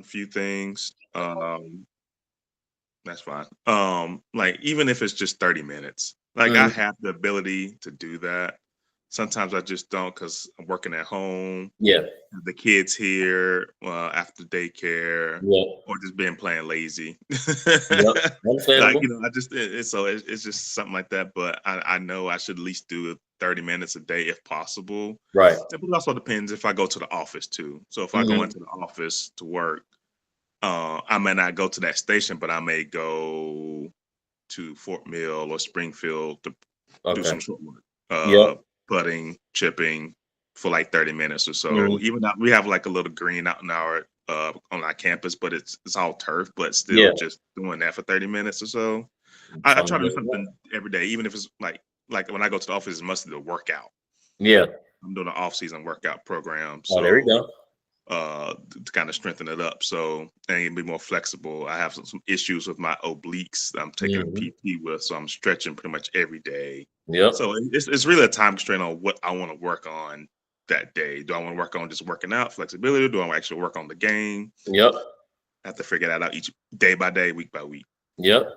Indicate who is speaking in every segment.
Speaker 1: few things. That's fine. Like even if it's just 30 minutes, like I
Speaker 2: Mhm.
Speaker 1: have the ability to do that. Sometimes I just don't because I'm working at home,
Speaker 2: Yeah.
Speaker 1: the kids here after daycare,
Speaker 2: Yeah.
Speaker 1: or just being playing lazy.
Speaker 2: Yep.
Speaker 1: Like
Speaker 2: Understandable.
Speaker 1: I just it's just something like that. But I know I should at least do 30 minutes a day if possible.
Speaker 2: Right.
Speaker 1: But it also depends if I go to the office too. So if I go
Speaker 2: Mhm.
Speaker 1: into the office to work, I may not go to that station, but I may go to Fort Mill or Springfield to do
Speaker 2: Okay.
Speaker 1: some short work,
Speaker 2: Yep.
Speaker 1: putting, chipping for like 30 minutes or so.
Speaker 2: Mhm.
Speaker 1: Even though we have like a little green out in our on our campus, but it's all turf, but still
Speaker 2: Yeah.
Speaker 1: just doing that for 30 minutes or so. I try to do something every day, even if it's like when I go to the office, it's mostly the workout.
Speaker 2: Yeah.
Speaker 1: I'm doing an off-season workout program,
Speaker 2: Oh, there we
Speaker 1: so
Speaker 2: go.
Speaker 1: to kind of strengthen it up so and be more flexible. I have some issues with my obliques that I'm taking
Speaker 2: Mhm.
Speaker 1: PT with, so I'm stretching pretty much every day.
Speaker 2: Yep.
Speaker 1: So it's really a time constraint on what I want to work on that day. Do I want to work on just working out, flexibility? Do I actually work on the game?
Speaker 2: Yep.
Speaker 1: I have to figure that out each day by day, week by week.
Speaker 2: Yep.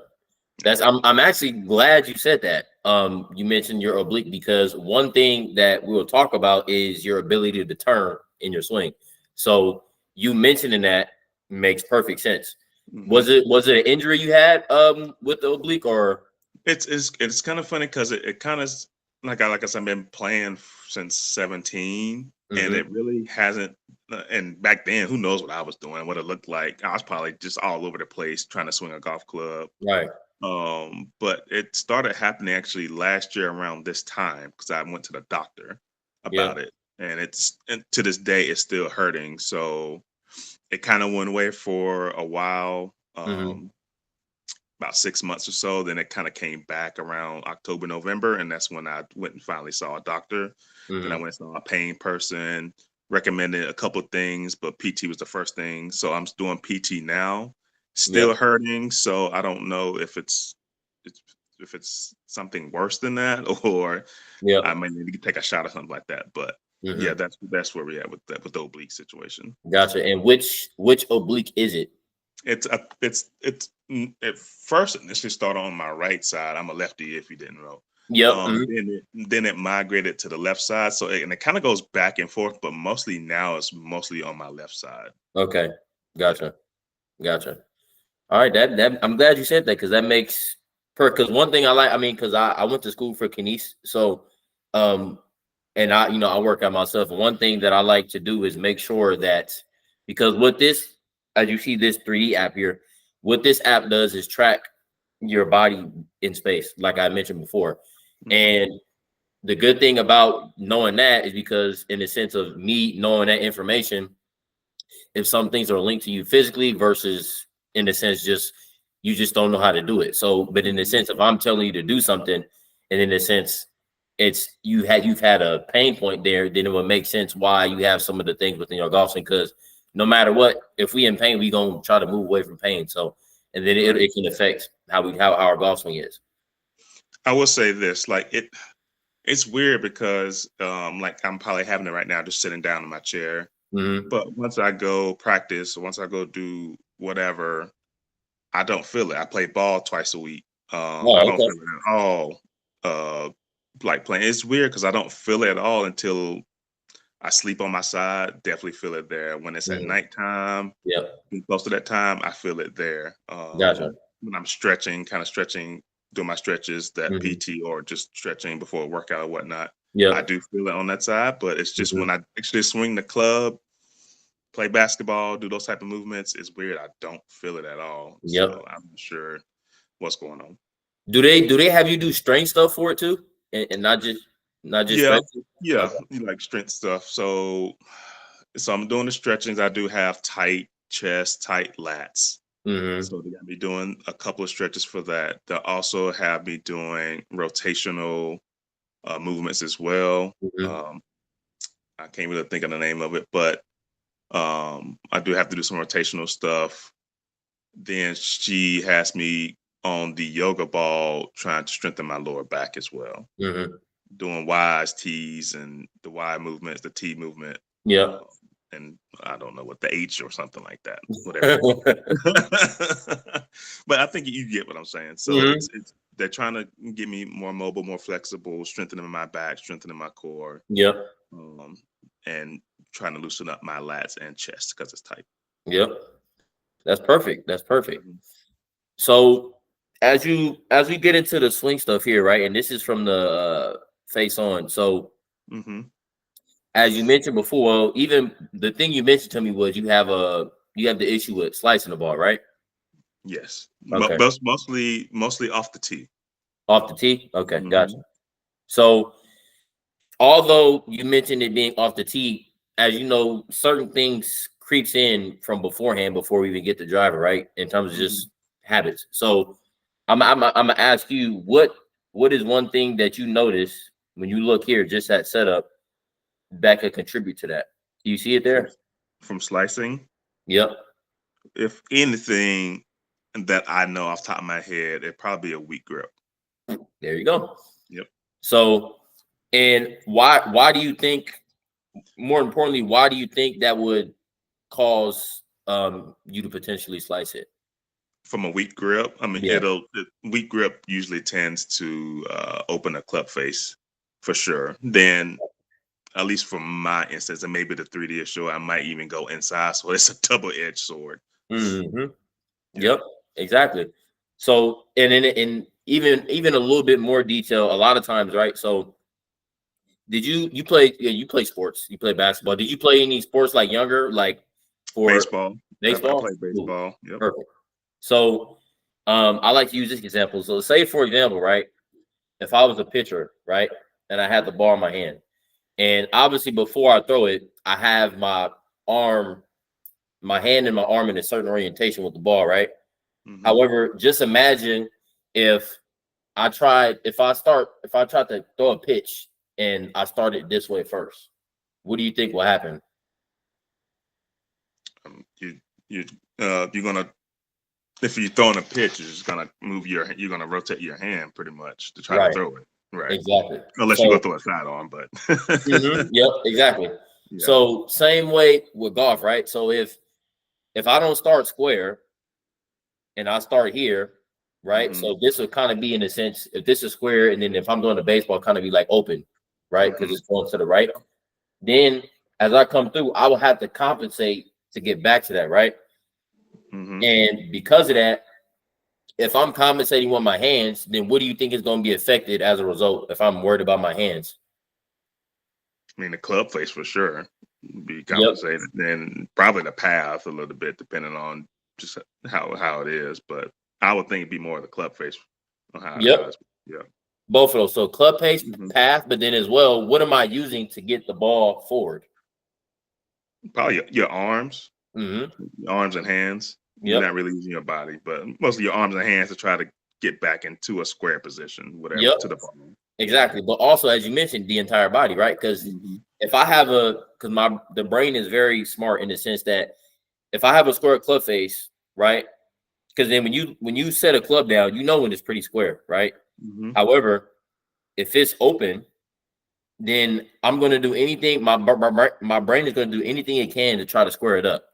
Speaker 2: That's I'm actually glad you said that. You mentioned your oblique because one thing that we'll talk about is your ability to turn in your swing. So you mentioning that makes perfect sense.
Speaker 1: Hmm.
Speaker 2: Was it an injury you had with the oblique or
Speaker 1: It's kind of funny because it kind of like I said, I've been playing since 17, and
Speaker 2: Mhm.
Speaker 1: it really hasn't. And back then, who knows what I was doing, what it looked like? I was probably just all over the place trying to swing a golf club.
Speaker 2: Right.
Speaker 1: But it started happening actually last year around this time because I went to the doctor
Speaker 2: Yeah.
Speaker 1: about it, and to this day it's still hurting. So it kind of went away for a while.
Speaker 2: Mhm.
Speaker 1: About 6 months or so. Then it kind of came back around October, November, and that's when I went and finally saw a doctor. Then I
Speaker 2: Mhm.
Speaker 1: went and saw a pain person, recommended a couple of things, but PT was the first thing. So I'm doing PT now,
Speaker 2: Yep.
Speaker 1: still hurting. So I don't know it's if it's something worse than that, or
Speaker 2: Yep.
Speaker 1: I might need to take a shot or something like that. But yeah,
Speaker 2: Mhm.
Speaker 1: that's where we're at with the oblique situation.
Speaker 2: Gotcha. And which oblique is it?
Speaker 1: At first initially started on my right side. I'm a lefty if you didn't know.
Speaker 2: Yep. Mhm.
Speaker 1: Then it migrated to the left side. So and it kind of goes back and forth, but mostly now it's mostly on my left side.
Speaker 2: Okay.
Speaker 1: Yeah.
Speaker 2: Gotcha. Gotcha. All right, that I'm glad you said that because that makes per because one thing I like, I mean, because I went to school for kines, so um and I work out myself. And one thing that I like to do is make sure that because what this as you see this 3D app here, what this app does is track your body in space, like I mentioned before.
Speaker 1: Hmm.
Speaker 2: And the good thing about knowing that is because in the sense of me knowing that information, if some things are linked to you physically versus in the sense just you just don't know how to do it. So, but in the
Speaker 1: Hmm.
Speaker 2: sense if I'm telling you to do something, and in the sense it's you've had a pain point there, then it would make sense why you have some of the things within your golf swing. Because no matter what, if we in pain, we gonna try to move away from pain. So, and then
Speaker 1: Right.
Speaker 2: it can affect how our golf swing is.
Speaker 1: I will say this, like it's weird because like I'm probably having it right now, just sitting down in my chair.
Speaker 2: Hmm.
Speaker 1: But once I go practice, once I go do whatever, I don't feel it. I play ball twice a week. I
Speaker 2: Oh,
Speaker 1: don't
Speaker 2: okay.
Speaker 1: feel it at all. Like playing, it's weird because I don't feel it at all until I sleep on my side. Definitely feel it there. When it's at
Speaker 2: Mm,
Speaker 1: nighttime,
Speaker 2: yep.
Speaker 1: getting close to that time, I feel it there.
Speaker 2: Gotcha.
Speaker 1: When I'm stretching, kind of stretching, doing my stretches, that
Speaker 2: Hmm.
Speaker 1: PT or just stretching before a workout or whatnot, I
Speaker 2: Yep.
Speaker 1: do feel it on that side. But it's just when
Speaker 2: Hmm.
Speaker 1: I actually swing the club, play basketball, do those type of movements, it's weird. I don't feel it at all.
Speaker 2: Yep.
Speaker 1: So I'm not sure what's going on.
Speaker 2: Do they have you do strength stuff for it too, and not just
Speaker 1: Yeah,
Speaker 2: stretching?
Speaker 1: yeah,
Speaker 2: Okay.
Speaker 1: you like strength stuff. So I'm doing the stretchings. I do have tight chest, tight lats.
Speaker 2: Hmm.
Speaker 1: So they got me doing a couple of stretches for that. They also have me doing rotational movements as well.
Speaker 2: Hmm.
Speaker 1: I can't really think of the name of it, but I do have to do some rotational stuff. Then she has me on the yoga ball trying to strengthen my lower back as well,
Speaker 2: Hmm.
Speaker 1: doing Y's, T's, and the Y movements, the T movement.
Speaker 2: Yep.
Speaker 1: and I don't know what the H or something like that, whatever. But I think you get what I'm saying. So
Speaker 2: Hmm.
Speaker 1: it's they're trying to get me more mobile, more flexible, strengthening my back, strengthening my core,
Speaker 2: Yep.
Speaker 1: um, and trying to loosen up my lats and chest because it's tight.
Speaker 2: Yep. That's perfect. That's perfect.
Speaker 1: Hmm.
Speaker 2: So as we get into the swing stuff here, right? And this is from the face on. So
Speaker 1: Hmm.
Speaker 2: as you mentioned before, even the thing you mentioned to me was you have the issue with slicing the ball, right?
Speaker 1: Yes,
Speaker 2: Okay.
Speaker 1: mostly off the tee.
Speaker 2: Off the tee? Okay, gotcha.
Speaker 1: Hmm.
Speaker 2: So although you mentioned it being off the tee, as you know, certain things creeps in from beforehand before we even get the driver, right? In terms of
Speaker 1: Hmm.
Speaker 2: just habits. So I'm gonna ask you what is one thing that you notice when you look here, just that setup that could contribute to that? Do you see it
Speaker 1: From
Speaker 2: there?
Speaker 1: from slicing,
Speaker 2: Yep.
Speaker 1: if anything that I know off the top of my head, it'd probably be a weak grip.
Speaker 2: There you go.
Speaker 1: Yep.
Speaker 2: So, and why do you think? More importantly, why do you think that would cause you to potentially slice it?
Speaker 1: From a weak grip, I mean,
Speaker 2: Yeah.
Speaker 1: the weak grip usually tends to open a club face for sure. Then, at least from my instance, and maybe the 3D is sure, I might even go inside. So it's a double edged sword.
Speaker 2: Hmm.
Speaker 1: Yeah.
Speaker 2: Yep. Exactly. So, and in even a little bit more detail, a lot of times, right? So, did you play? Yeah, you play sports. You play basketball. Did you play any sports like younger, like for
Speaker 1: Baseball. I
Speaker 2: baseball?
Speaker 1: play
Speaker 2: Ooh,
Speaker 1: baseball. Yep.
Speaker 2: perfect. So, I like to use this example. So, say for example, right? If I was a pitcher, right, and I had the ball in my hand, and obviously before I throw it, I have arm, my hand and my arm in a certain orientation with the ball, right?
Speaker 1: Hmm.
Speaker 2: However, just imagine if if I tried to throw a pitch and I started this way first. What do you think will happen?
Speaker 1: You you you're gonna if you're throwing a pitch, you're just gonna you're gonna rotate your hand pretty much to try to
Speaker 2: Right.
Speaker 1: throw it. Right.
Speaker 2: Exactly.
Speaker 1: Unless you go
Speaker 2: So,
Speaker 1: through a sidearm, but
Speaker 2: yep, exactly.
Speaker 1: yeah.
Speaker 2: So same way with golf, right? So if I don't start square and I start here, right?
Speaker 1: Hmm.
Speaker 2: So this would kind of be in a sense, if this is square, and then if I'm doing the baseball, kind of be like open, right? Because
Speaker 1: Hmm.
Speaker 2: it's going to the right. Then as I come through, I will have to compensate to get back to that, right?
Speaker 1: Hmm.
Speaker 2: And because of that, if I'm compensating with my hands, then what do you think is going to be affected as a result if I'm worried about my hands?
Speaker 1: I mean, the club face for sure be
Speaker 2: Yep.
Speaker 1: compensated, and probably the path a little bit depending on just how it is. But I would think it'd be more of the club face on
Speaker 2: Yep.
Speaker 1: how it's. Yeah.
Speaker 2: Both of those. So club pace,
Speaker 1: Hmm.
Speaker 2: path, but then as well, what am I using to get the ball forward?
Speaker 1: Probably your arms,
Speaker 2: Hmm.
Speaker 1: your arms and hands. You're
Speaker 2: Yep.
Speaker 1: not really using your body, but mostly your arms and hands to try to get back into a square position, whatever,
Speaker 2: Yep.
Speaker 1: to the ball. Yeah.
Speaker 2: Exactly. But also, as you mentioned, the entire body, right? Because
Speaker 1: Hmm.
Speaker 2: if I have because the brain is very smart in the sense that if I have a square club face, right? Because then when you set a club down, you know when it's pretty square, right?
Speaker 1: Hmm.
Speaker 2: However, if it's open, then I'm going to do anything. My brain is going to do anything it can to try to square it up.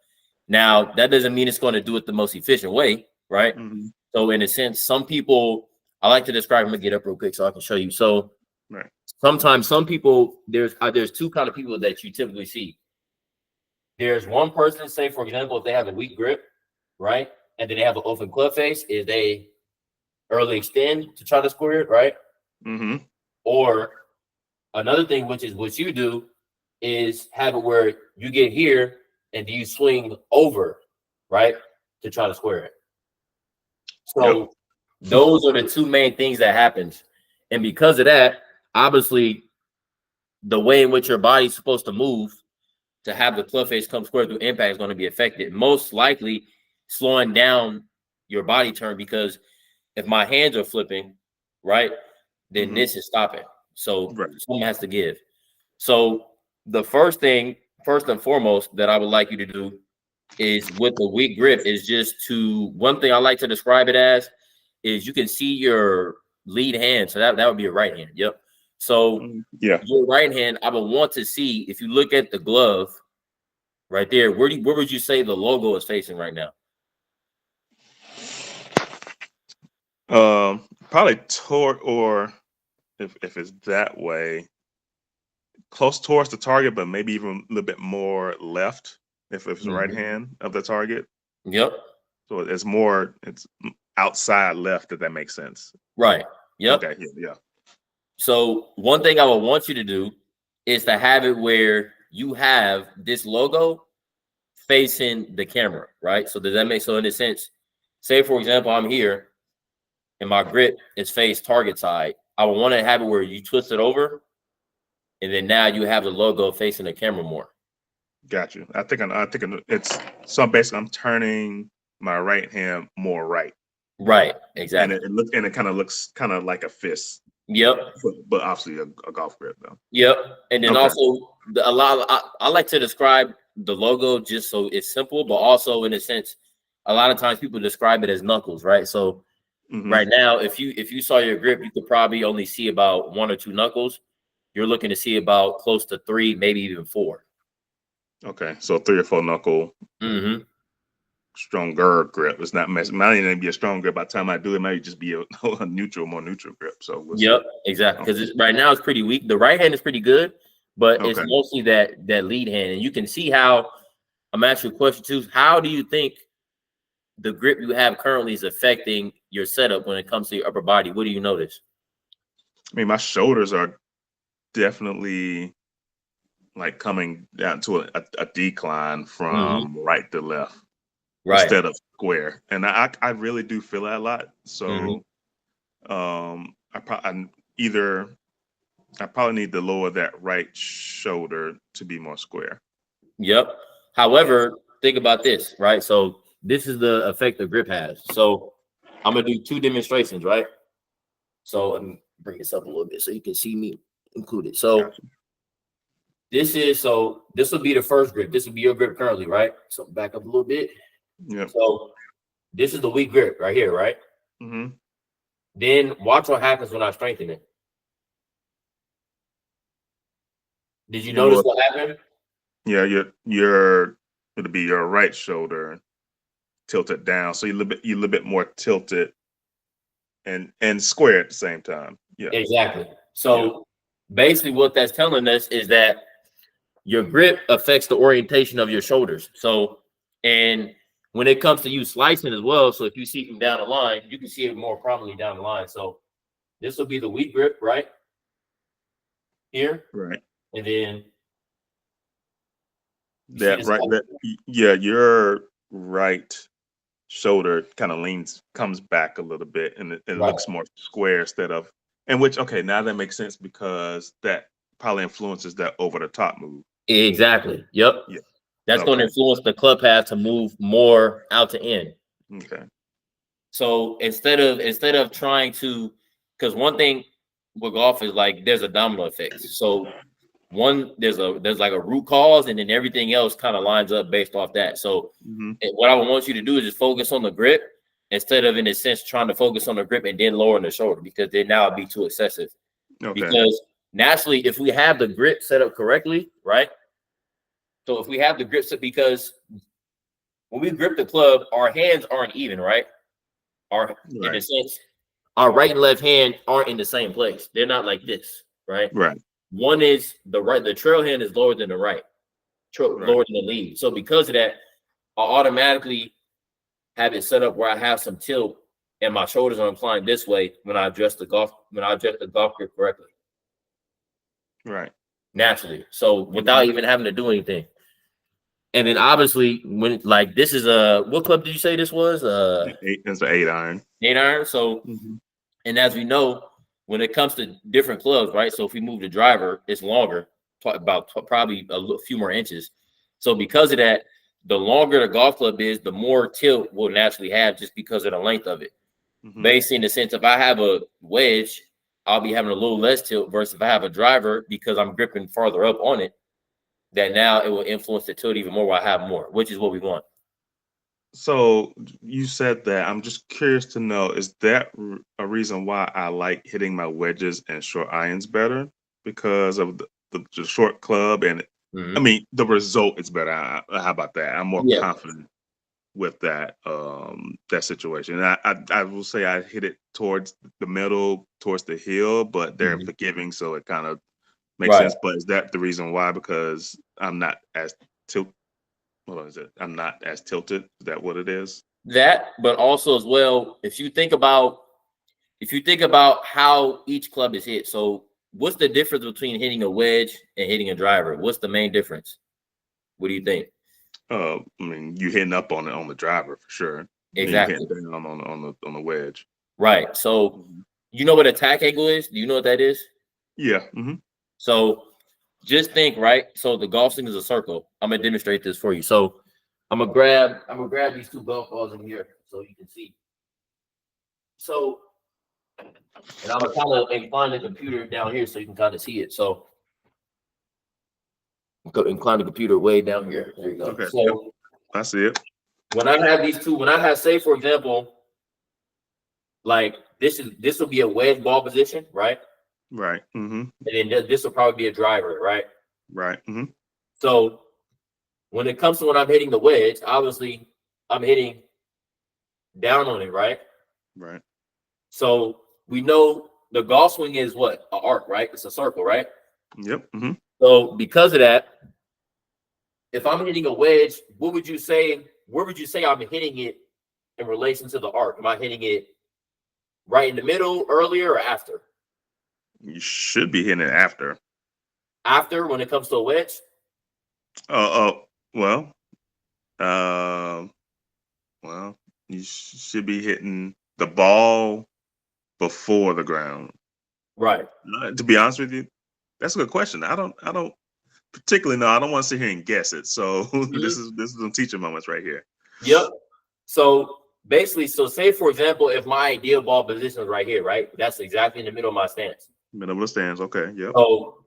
Speaker 2: Now, that doesn't mean it's going to do it the most efficient way, right?
Speaker 1: Hmm.
Speaker 2: So, in a sense, some people, I like to describe. I'm gonna get up real quick so I can show you. So,
Speaker 1: Right.
Speaker 2: sometimes some people there's two kind of people that you typically see. There's one person, say for example, if they have a weak grip, right, and then they have an open club face, is they early extend to try to square it, right?
Speaker 1: Hmm.
Speaker 2: Or another thing, which is what you do, is have it where you get here and you swing over, right, to try to square it.
Speaker 1: Yep.
Speaker 2: So those are the two main things that happens. And because of that, obviously the way in which your body's supposed to move to have the club face come square through impact is going to be affected. Most likely slowing down your body turn because if my hands are flipping, right, then
Speaker 1: Hmm.
Speaker 2: this is stopping. So
Speaker 1: Right.
Speaker 2: something has to give. So the first thing, first and foremost, that I would like you to do is with the weak grip is just to one thing I like to describe it as is you can see your lead hand. So that would be your right hand. Yep. So
Speaker 1: Yeah.
Speaker 2: your right hand, I would want to see if you look at the glove, right there. Where would you say the logo is facing right now?
Speaker 1: Probably toward, or if it's that way, close towards the target, but maybe even a little bit more left if it's the right
Speaker 2: Mhm.
Speaker 1: hand of the target.
Speaker 2: Yep.
Speaker 1: So it's outside left, if that makes sense.
Speaker 2: Right. Yep.
Speaker 1: Okay, yeah.
Speaker 2: So one thing I would want you to do is to have it where you have this logo facing the camera, right? So does that make so in a sense? Say for example, I'm here and my grip is face target side. I would want to have it where you twist it over, and then now you have the logo facing the camera more.
Speaker 1: Got you. I think it's so basically I'm turning my right hand more right,
Speaker 2: Right.
Speaker 1: and
Speaker 2: Exactly.
Speaker 1: it kind of looks kind of like a fist,
Speaker 2: Yep.
Speaker 1: but obviously a golf grip though.
Speaker 2: Yep. And then
Speaker 1: Okay.
Speaker 2: also a lot of, I like to describe the logo just so it's simple, but also in a sense, a lot of times people describe it as knuckles, right? So
Speaker 1: Hmm.
Speaker 2: right now, if you saw your grip, you could probably only see about one or two knuckles. You're looking to see about close to three, maybe even four.
Speaker 1: Okay. So 3 or 4 knuckle
Speaker 2: Mm-hmm.
Speaker 1: stronger grip. It's not mess. Might even be a strong grip. By the time I do it, might just be a, more neutral grip. So we'll see.
Speaker 2: Yep, exactly.
Speaker 1: Okay.
Speaker 2: Because right now it's pretty weak. The right hand is pretty good, but it's
Speaker 1: Okay.
Speaker 2: mostly that lead hand. And you can see how I'm asking you a question too. How do you think the grip you have currently is affecting your setup when it comes to your upper body? What do you notice?
Speaker 1: I mean, my shoulders are definitely like coming down to a decline
Speaker 2: Hmm.
Speaker 1: from right to left
Speaker 2: Right.
Speaker 1: instead of square, and I really do feel that a lot.
Speaker 2: Hmm.
Speaker 1: So either I probably need to lower that right shoulder to be more square.
Speaker 2: Yep. However, think about this, right? So this is the effect the grip has. So I'm gonna do two demonstrations, right? So let me bring this up a little bit so you can see me included. So
Speaker 1: Gotcha.
Speaker 2: this will be the first grip. This will be your grip currently, right? So back up a little bit.
Speaker 1: Yep.
Speaker 2: So this is the weak grip right here, right?
Speaker 1: Hmm.
Speaker 2: Then watch what happens when I strengthen it. Did you notice
Speaker 1: Well,
Speaker 2: what happened?
Speaker 1: yeah, your it'll be your right shoulder tilted down, so you a little bit more tilted and square at the same time. Yeah.
Speaker 2: Exactly.
Speaker 1: Yeah.
Speaker 2: So basically, what that's telling us is that your grip affects the orientation of your shoulders. So, and when it comes to you slicing as well, so if you see from down the line, you can see it more prominently down the line. So this will be the weak grip right here,
Speaker 1: Right.
Speaker 2: and then you see
Speaker 1: That
Speaker 2: this.
Speaker 1: right. Yeah. Your right shoulder kind of comes back a little bit, and it
Speaker 2: Right.
Speaker 1: looks more square instead of. And which, okay, now that makes sense because that probably influences that over the top move.
Speaker 2: Exactly. Yep.
Speaker 1: Yeah.
Speaker 2: That's going to
Speaker 1: Okay.
Speaker 2: influence the club path to move more out to in.
Speaker 1: Okay.
Speaker 2: So instead of trying to, because one thing with golf is like there's a domino effect. So there's like a root cause, and then everything else kind of lines up based off that. So
Speaker 1: Hmm.
Speaker 2: what I would want you to do is just focus on the grip instead of in a sense trying to focus on the grip and then lowering the shoulder, because then now it'd be too excessive.
Speaker 1: Okay.
Speaker 2: Because naturally, if we have the grip set up correctly, right? So if we have the grip set, because when we grip the club, our hands aren't even, right? Our in a
Speaker 1: Right.
Speaker 2: sense, our right and left hand aren't in the same place. They're not like this, right?
Speaker 1: Right.
Speaker 2: One is the right, the trail hand is lower than the right,
Speaker 1: Right.
Speaker 2: lower than the lead. So because of that, I automatically have it set up where I have some tilt and my shoulders are inclined this way when I adjust the golf grip correctly,
Speaker 1: Right.
Speaker 2: naturally. So without
Speaker 1: Hmm.
Speaker 2: even having to do anything. And then obviously when like this is a what club did you say this was?
Speaker 1: It's an 8 iron.
Speaker 2: 8 iron. So
Speaker 1: Hmm.
Speaker 2: and as we know, when it comes to different clubs, right? So if we move the driver, it's longer, probably a few more inches. So because of that, the longer the golf club is, the more tilt we'll naturally have just because of the length of it.
Speaker 1: Hmm.
Speaker 2: Basically, in the sense, if I have a wedge, I'll be having a little less tilt versus if I have a driver because I'm gripping farther up on it, that now it will influence the tilt even more while I have more, which is what we want.
Speaker 1: So you said that. I'm just curious to know, is that a reason why I like hitting my wedges and short irons better because of the short club and I mean, the result is better. How about that? I'm more
Speaker 2: Yeah.
Speaker 1: confident with that situation. And I will say I hit it towards the middle, towards the hill, but they're
Speaker 2: Mhm.
Speaker 1: forgiving, so it kind of makes
Speaker 2: Right.
Speaker 1: sense. But is that the reason why? Because I'm not as tilt. What is it? I'm not as tilted. Is that what it is?
Speaker 2: That, but also as well, if you think about how each club is hit, so what's the difference between hitting a wedge and hitting a driver? What's the main difference? What do you think?
Speaker 1: I mean, you hitting up on it on the driver for sure. Then you hitting
Speaker 2: Exactly.
Speaker 1: down on the wedge.
Speaker 2: Right. So
Speaker 1: Mhm.
Speaker 2: you know what attack angle is? Do you know what that is?
Speaker 1: Yeah. Hmm.
Speaker 2: So just think, right? So the golf swing is a circle. I'm gonna demonstrate this for you. So I'm gonna grab these two golf balls in here so you can see. So and I'm gonna kind of incline the computer down here so you can kind of see it. So incline the computer way down here. There you go.
Speaker 1: Okay. Yep.
Speaker 2: So
Speaker 1: I see it.
Speaker 2: when I have these two, when I have, say, for example, like this will be a wedge ball position, right?
Speaker 1: Right. Hmm.
Speaker 2: And then this will probably be a driver, right?
Speaker 1: Right. Hmm.
Speaker 2: So when it comes to when I'm hitting the wedge, obviously I'm hitting down on it, right?
Speaker 1: Right.
Speaker 2: So we know the golf swing is what? An arc, right? It's a circle, right?
Speaker 1: Yep. Hmm.
Speaker 2: So because of that, if I'm hitting a wedge, what would you say? Where would you say I'm hitting it in relation to the arc? Am I hitting it right in the middle, earlier, or after?
Speaker 1: You should be hitting it after.
Speaker 2: After when it comes to a wedge?
Speaker 1: Well, uh, well, you should be hitting the ball before the ground.
Speaker 2: Right.
Speaker 1: To be honest with you, that's a good question. I don't particularly know. I don't want to sit here and guess it. So
Speaker 2: Mhm.
Speaker 1: this is some teaching moments right here.
Speaker 2: Yep. So basically, so say for example, if my ideal ball position is right here, right? That's exactly in the middle of my stance.
Speaker 1: Middle of the stands. Okay. Yep.
Speaker 2: So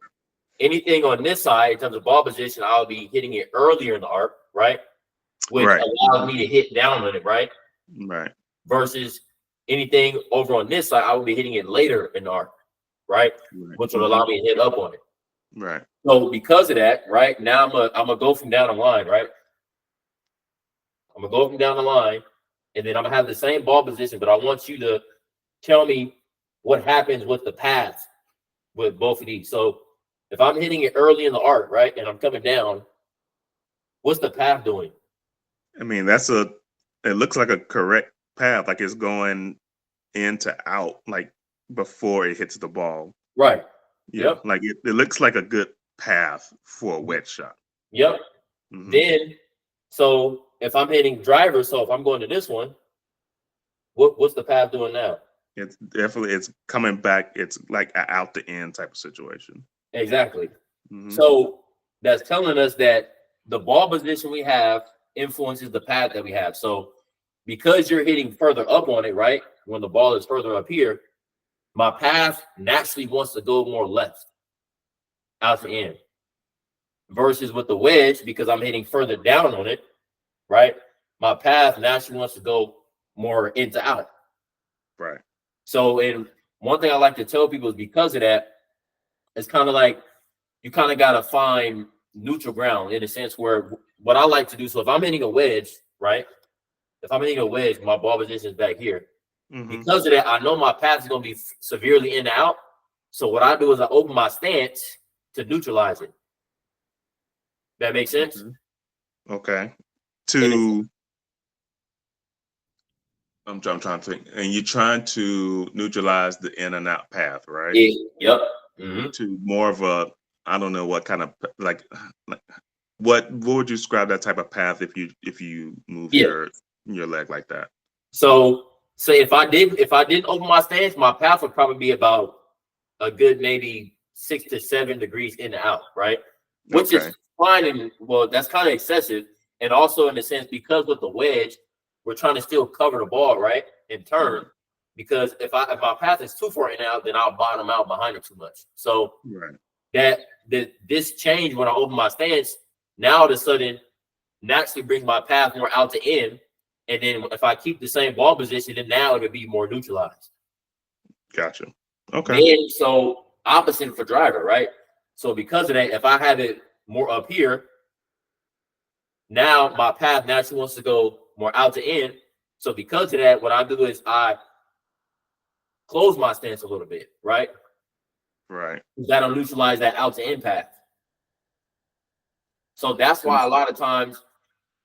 Speaker 2: anything on this side in terms of ball position, I'll be hitting it earlier in the arc, right? Which
Speaker 1: Right.
Speaker 2: allows me to hit down on it, right?
Speaker 1: Right.
Speaker 2: Versus anything over on this side, I will be hitting it later in the arc, right?
Speaker 1: Right.
Speaker 2: Which will
Speaker 1: Hmm.
Speaker 2: allow me to hit up on it.
Speaker 1: Right.
Speaker 2: So because of that, right now I'm gonna go from down the line, right? I'm gonna go from down the line, and then I'm gonna have the same ball position, but I want you to tell me what happens with the path with both of these. So if I'm hitting it early in the arc, right, and I'm coming down, what's the path doing?
Speaker 1: I mean, that's a. It looks like a correct path, like it's going in to out, like before it hits the ball.
Speaker 2: Right.
Speaker 1: Yeah,
Speaker 2: Yep.
Speaker 1: like it looks like a good path for a wedge shot.
Speaker 2: Yep.
Speaker 1: Hmm.
Speaker 2: Then, so if I'm hitting driver, so if I'm going to this one, what's the path doing now?
Speaker 1: It's coming back. It's like a out the end type of situation.
Speaker 2: Exactly.
Speaker 1: Hmm.
Speaker 2: So that's telling us that the ball position we have influences the path that we have. So because you're hitting further up on it, right? When the ball is further up here, my path naturally wants to go more left out the end. Versus with the wedge, because I'm hitting further down on it, right? My path naturally wants to go more into out.
Speaker 1: Right.
Speaker 2: So, and one thing I like to tell people is because of that, it's kind of like you kind of got to find neutral ground in a sense where what I like to do. So if I'm hitting a wedge, right? If I'm hitting a wedge, my ball position is back here.
Speaker 1: Hmm.
Speaker 2: Because of that, I know my path is going to be severely in and out. So what I do is I open my stance to neutralize it. That makes sense.
Speaker 1: Okay. Okay.
Speaker 2: And it's,
Speaker 1: To I'm trying to think, and you're trying to neutralize the in and out path, right?
Speaker 2: yep. Mm-hmm.
Speaker 1: To more of a, I don't know what kind of like what would you describe that type of path if you move
Speaker 2: Yeah.
Speaker 1: your leg like that?
Speaker 2: So say if I didn't open my stance, my path would probably be about a good maybe 6 to 7 degrees in and out, right? Which
Speaker 1: Okay.
Speaker 2: is fine, and well, that's kind of excessive. And also in a sense, because with the wedge, we're trying to still cover the ball, right? And turn.
Speaker 1: Right.
Speaker 2: Because if my path is too far in and out, then I'll bottom out behind it too much. So
Speaker 1: Right.
Speaker 2: that this change when I open my stance, now all of a sudden naturally brings my path more out to in. And then if I keep the same ball position, then now it'll be more neutralized.
Speaker 1: Gotcha. Okay.
Speaker 2: Then so opposite for driver, right? So because of that, if I have it more up here. Now my path naturally wants to go more out to in. So because of that, what I do is I close my stance a little bit, right?
Speaker 1: Right.
Speaker 2: That'll neutralize that out to in path. So that's why a lot of times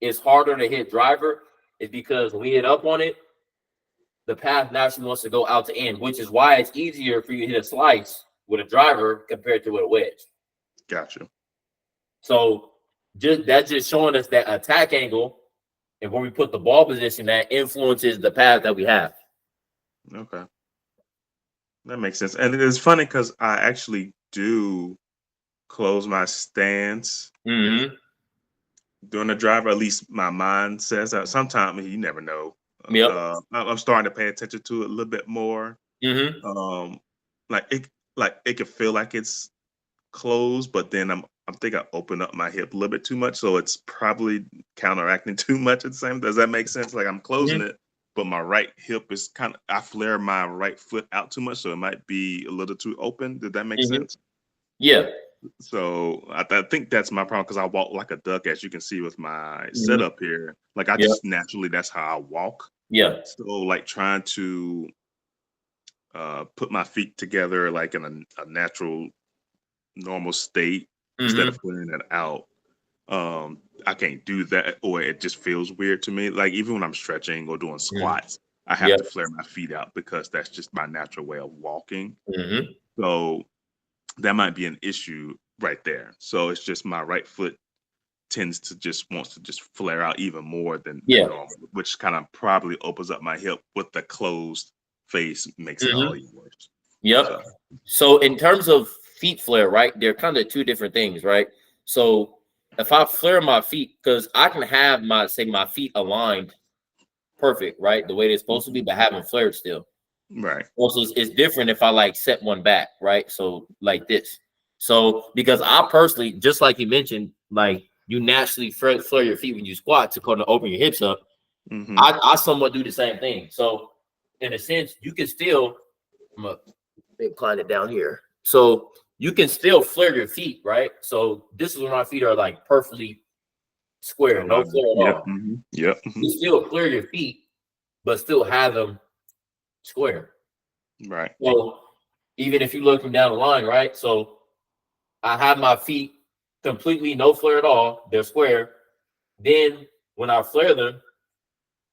Speaker 2: it's harder to hit driver, is because when we hit up on it, the path naturally wants to go out to in, which is why it's easier for you to hit a slice with a driver compared to with a wedge.
Speaker 1: Gotcha.
Speaker 2: So that's just showing us that attack angle and where we put the ball position that influences the path that we have.
Speaker 1: Okay. That makes sense. And it's funny because I actually do close my stance
Speaker 2: Mm-hmm.
Speaker 1: during the drive, or at least my mind says that. Sometimes you never know.
Speaker 2: Yep.
Speaker 1: I'm starting to pay attention to it a little bit more.
Speaker 2: Mm-hmm.
Speaker 1: Like it could feel like it's closed, but then I'm think I open up my hip a little bit too much, so it's probably counteracting too much at the same. Does that make sense? Like I'm closing
Speaker 2: Mm-hmm.
Speaker 1: it, but my right hip is I flare my right foot out too much, so it might be a little too open. Did that make
Speaker 2: Mm-hmm.
Speaker 1: sense?
Speaker 2: Yeah.
Speaker 1: So I think that's my problem because I walk like a duck, as you can see with my
Speaker 2: Mm-hmm.
Speaker 1: setup here. Like I
Speaker 2: Yeah.
Speaker 1: just naturally, that's how I walk.
Speaker 2: Yeah.
Speaker 1: So like trying to put my feet together like in a natural, normal state instead
Speaker 2: Mm-hmm.
Speaker 1: of flaring it out. I can't do that, or it just feels weird to me. Like even when I'm stretching or doing
Speaker 2: Mm-hmm.
Speaker 1: squats, I have
Speaker 2: Yeah.
Speaker 1: to flare my feet out because that's just my natural way of walking.
Speaker 2: Mm-hmm.
Speaker 1: So that might be an issue right there. So it's just my right foot wants to just flare out even more than
Speaker 2: Yeah.
Speaker 1: normal, which kind of probably opens up my hip with the closed face, makes it all
Speaker 2: Mm-hmm.
Speaker 1: even worse.
Speaker 2: Yep.
Speaker 1: So
Speaker 2: So in terms of feet flare, right? They're kind of two different things, right? So if I flare my feet, because I can have my feet aligned perfect, right? The way they're supposed to be, but having flared still.
Speaker 1: right.
Speaker 2: Also, it's different if I like set one back, right? So like this. So because I personally, just like you mentioned, like you naturally flare your feet when you squat to kind of open your hips up.
Speaker 1: Hmm.
Speaker 2: I somewhat do the same thing. So in a sense, you can still I'm gonna incline it down here. So you can still flare your feet, right? So this is when my feet are like perfectly square, no
Speaker 1: Aligned.
Speaker 2: flare at
Speaker 1: Yep.
Speaker 2: all.
Speaker 1: Hmm. Yep. Hmm.
Speaker 2: You still clear your feet, but still have them square.
Speaker 1: Right.
Speaker 2: So even if you look from down the line, right? So I have my feet completely no flare at all. They're square. Then when I flare them,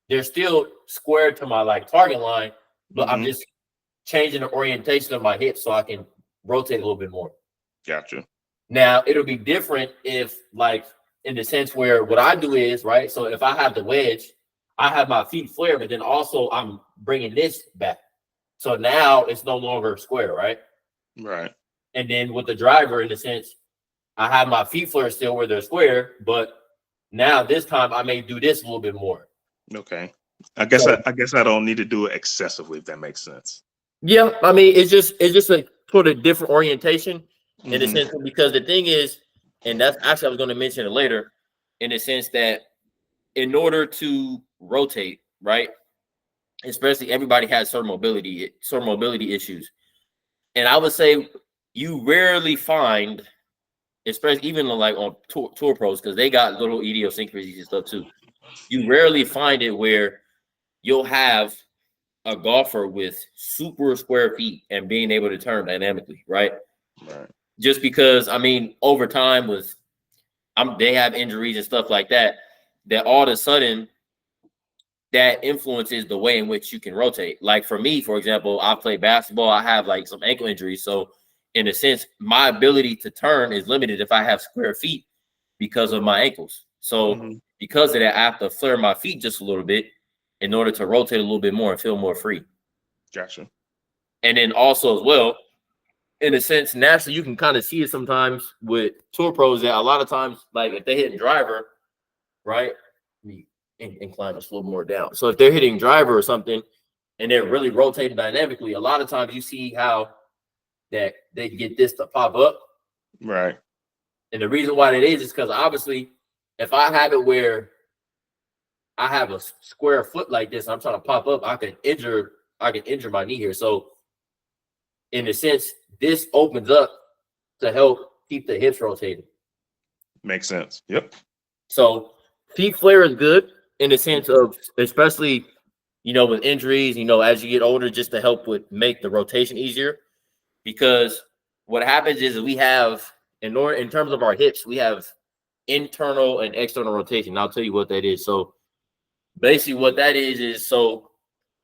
Speaker 2: they're still square to my like target line, but I'm
Speaker 1: Hmm.
Speaker 2: just changing the orientation of my hips so I can rotate a little bit more.
Speaker 1: Gotcha.
Speaker 2: Now it'll be different if, like, in the sense where what I do is right. So if I have the wedge, I have my feet flare, but then also I'm bringing this back. So now it's no longer square, right?
Speaker 1: Right.
Speaker 2: And then with the driver, in a sense, I have my feet flare still where they're square, but now this time I may do this a little bit more.
Speaker 1: Okay. I guess
Speaker 2: So
Speaker 1: I don't need to do it excessively, if that makes sense.
Speaker 2: yeah, I mean it's just a sort of different orientation in a
Speaker 1: Hmm.
Speaker 2: sense, because the thing is, and that's actually I was going to mention it later, in the sense that in order to rotate, right? Especially everybody has certain mobility issues. And I would say you rarely find, especially even like on tour pros, because they got little idiosyncrasies and stuff too. You rarely find it where you'll have a golfer with super square feet and being able to turn dynamically, right?
Speaker 1: Right.
Speaker 2: Just because I mean, over time with they have injuries and stuff like that, that all of a sudden that influences the way in which you can rotate. Like for me, for example, I play basketball. I have like some ankle injuries. So in a sense, my ability to turn is limited if I have square feet because of my ankles. So
Speaker 1: Hmm.
Speaker 2: because of that, I have to flare my feet just a little bit in order to rotate a little bit more and feel more free.
Speaker 1: Gotcha.
Speaker 2: And then also as well, in a sense, naturally, you can kind of see it sometimes with tour pros that a lot of times, like if they hit driver, right? Let me incline this a little more down. So if they're hitting driver or something and they're really rotating dynamically, a lot of times you see how that they get this to pop up.
Speaker 1: Right.
Speaker 2: And the reason why that is because obviously, if I have it where I have a square foot like this, I'm trying to pop up, I can injure my knee here. So in a sense, this opens up to help keep the hips rotating.
Speaker 1: Makes sense. Yep.
Speaker 2: So feet flare is good in the sense of, especially, with injuries, as you get older, just to help with make the rotation easier. Because what happens is we have, in terms of our hips, we have internal and external rotation. And I'll tell you what that is. So basically what that is so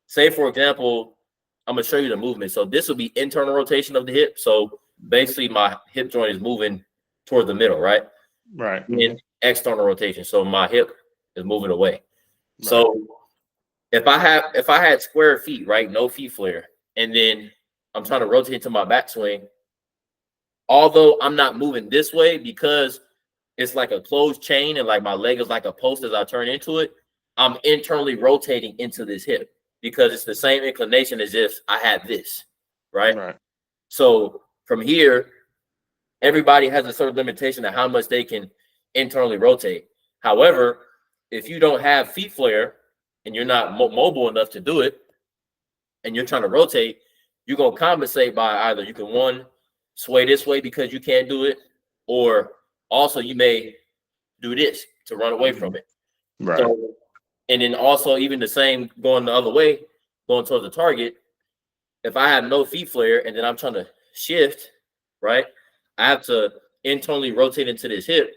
Speaker 2: say for example, I'm gonna show you the movement. So this will be internal rotation of the hip. So basically my hip joint is moving toward the middle, right?
Speaker 1: Right.
Speaker 2: In external rotation. So my hip is moving away.
Speaker 1: Right.
Speaker 2: So if I had square feet, right, no feet flare, and then I'm trying to rotate to my backswing, although I'm not moving this way because it's like a closed chain and like my leg is like a post as I turn into it, I'm internally rotating into this hip because it's the same inclination as if I had this, right?
Speaker 1: Right.
Speaker 2: So from here, everybody has a certain limitation of how much they can internally rotate. However, if you don't have feet flare and you're not mobile enough to do it, and you're trying to rotate, you're gonna compensate by either you can one sway this way because you can't do it, or also you may do this to run away from it.
Speaker 1: Right.
Speaker 2: So, and then also even the same going the other way, going towards the target. If I have no feet flare and then I'm trying to shift, right, I have to internally rotate into this hip.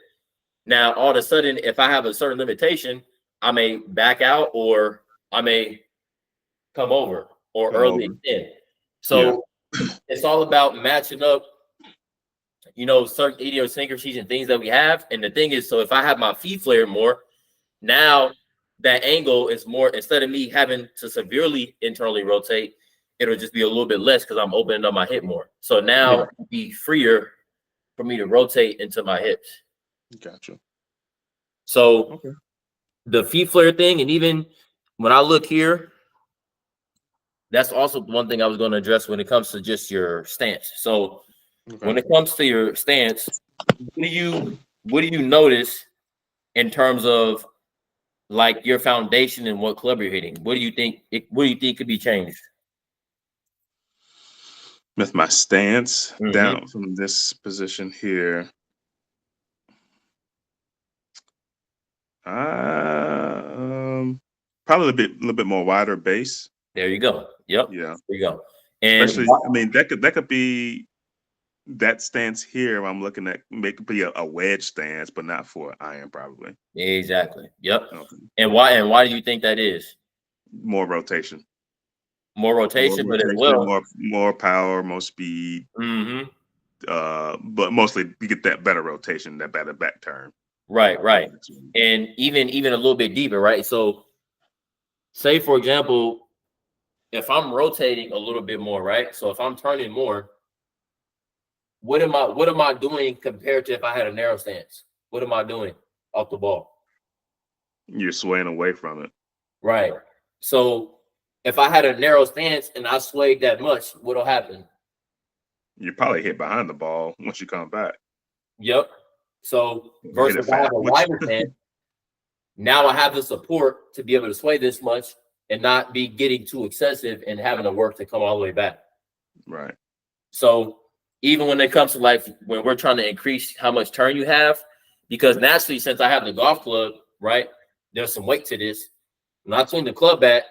Speaker 2: Now, all of a sudden, if I have a certain limitation, I may back out or I may come over or
Speaker 1: Come
Speaker 2: early
Speaker 1: over.
Speaker 2: extend.
Speaker 1: Yeah.
Speaker 2: So it's all about matching up, certain idiosyncrasies and things that we have. And the thing is, so if I have my feet flare more, now that angle is more, instead of me having to severely internally rotate, it'll just be a little bit less because I'm opening up my hip more. So now
Speaker 1: Yeah.
Speaker 2: it'll be freer for me to rotate into my hips.
Speaker 1: Gotcha.
Speaker 2: So
Speaker 1: Okay.
Speaker 2: the feet flare thing, and even when I look here, that's also one thing I was going to address when it comes to just your stance. So
Speaker 1: Okay.
Speaker 2: when it comes to your stance, what do you notice in terms of like your foundation and what club you're hitting? What do you think could be changed?
Speaker 1: With my stance
Speaker 2: Mm-hmm.
Speaker 1: down from this position here, probably a little bit more wider base.
Speaker 2: There you go. Yep.
Speaker 1: Yeah.
Speaker 2: There you go. And
Speaker 1: Especially, I mean, that could be that stance here. I'm looking at make be a wedge stance, but not for iron, probably.
Speaker 2: exactly. Yep.
Speaker 1: Okay.
Speaker 2: And why do you think that is?
Speaker 1: More rotation,
Speaker 2: More
Speaker 1: more
Speaker 2: rotation, but as
Speaker 1: rotation,
Speaker 2: well.
Speaker 1: more power, more speed.
Speaker 2: Mm-hmm.
Speaker 1: But mostly you get that better rotation, that better back turn.
Speaker 2: Right,
Speaker 1: On the
Speaker 2: right.
Speaker 1: backswing.
Speaker 2: And even a little bit deeper, right? So say for example, if I'm rotating a little bit more, right? So if I'm turning more, what am I doing compared to if I had a narrow stance? What am I doing off the ball?
Speaker 1: You're swaying away from it.
Speaker 2: Right. So if I had a narrow stance and I swayed that much, what'll happen?
Speaker 1: You probably hit behind the ball once you come back.
Speaker 2: Yep. So
Speaker 1: You hit
Speaker 2: versus
Speaker 1: it
Speaker 2: if I
Speaker 1: fast,
Speaker 2: have a
Speaker 1: which
Speaker 2: wider stance, now I have the support to be able to sway this much and not be getting too excessive and having to work to come all the way back.
Speaker 1: right.
Speaker 2: So even when it comes to like when we're trying to increase how much turn you have, because naturally, since I have the golf club, right, there's some weight to this. When I swing the club back,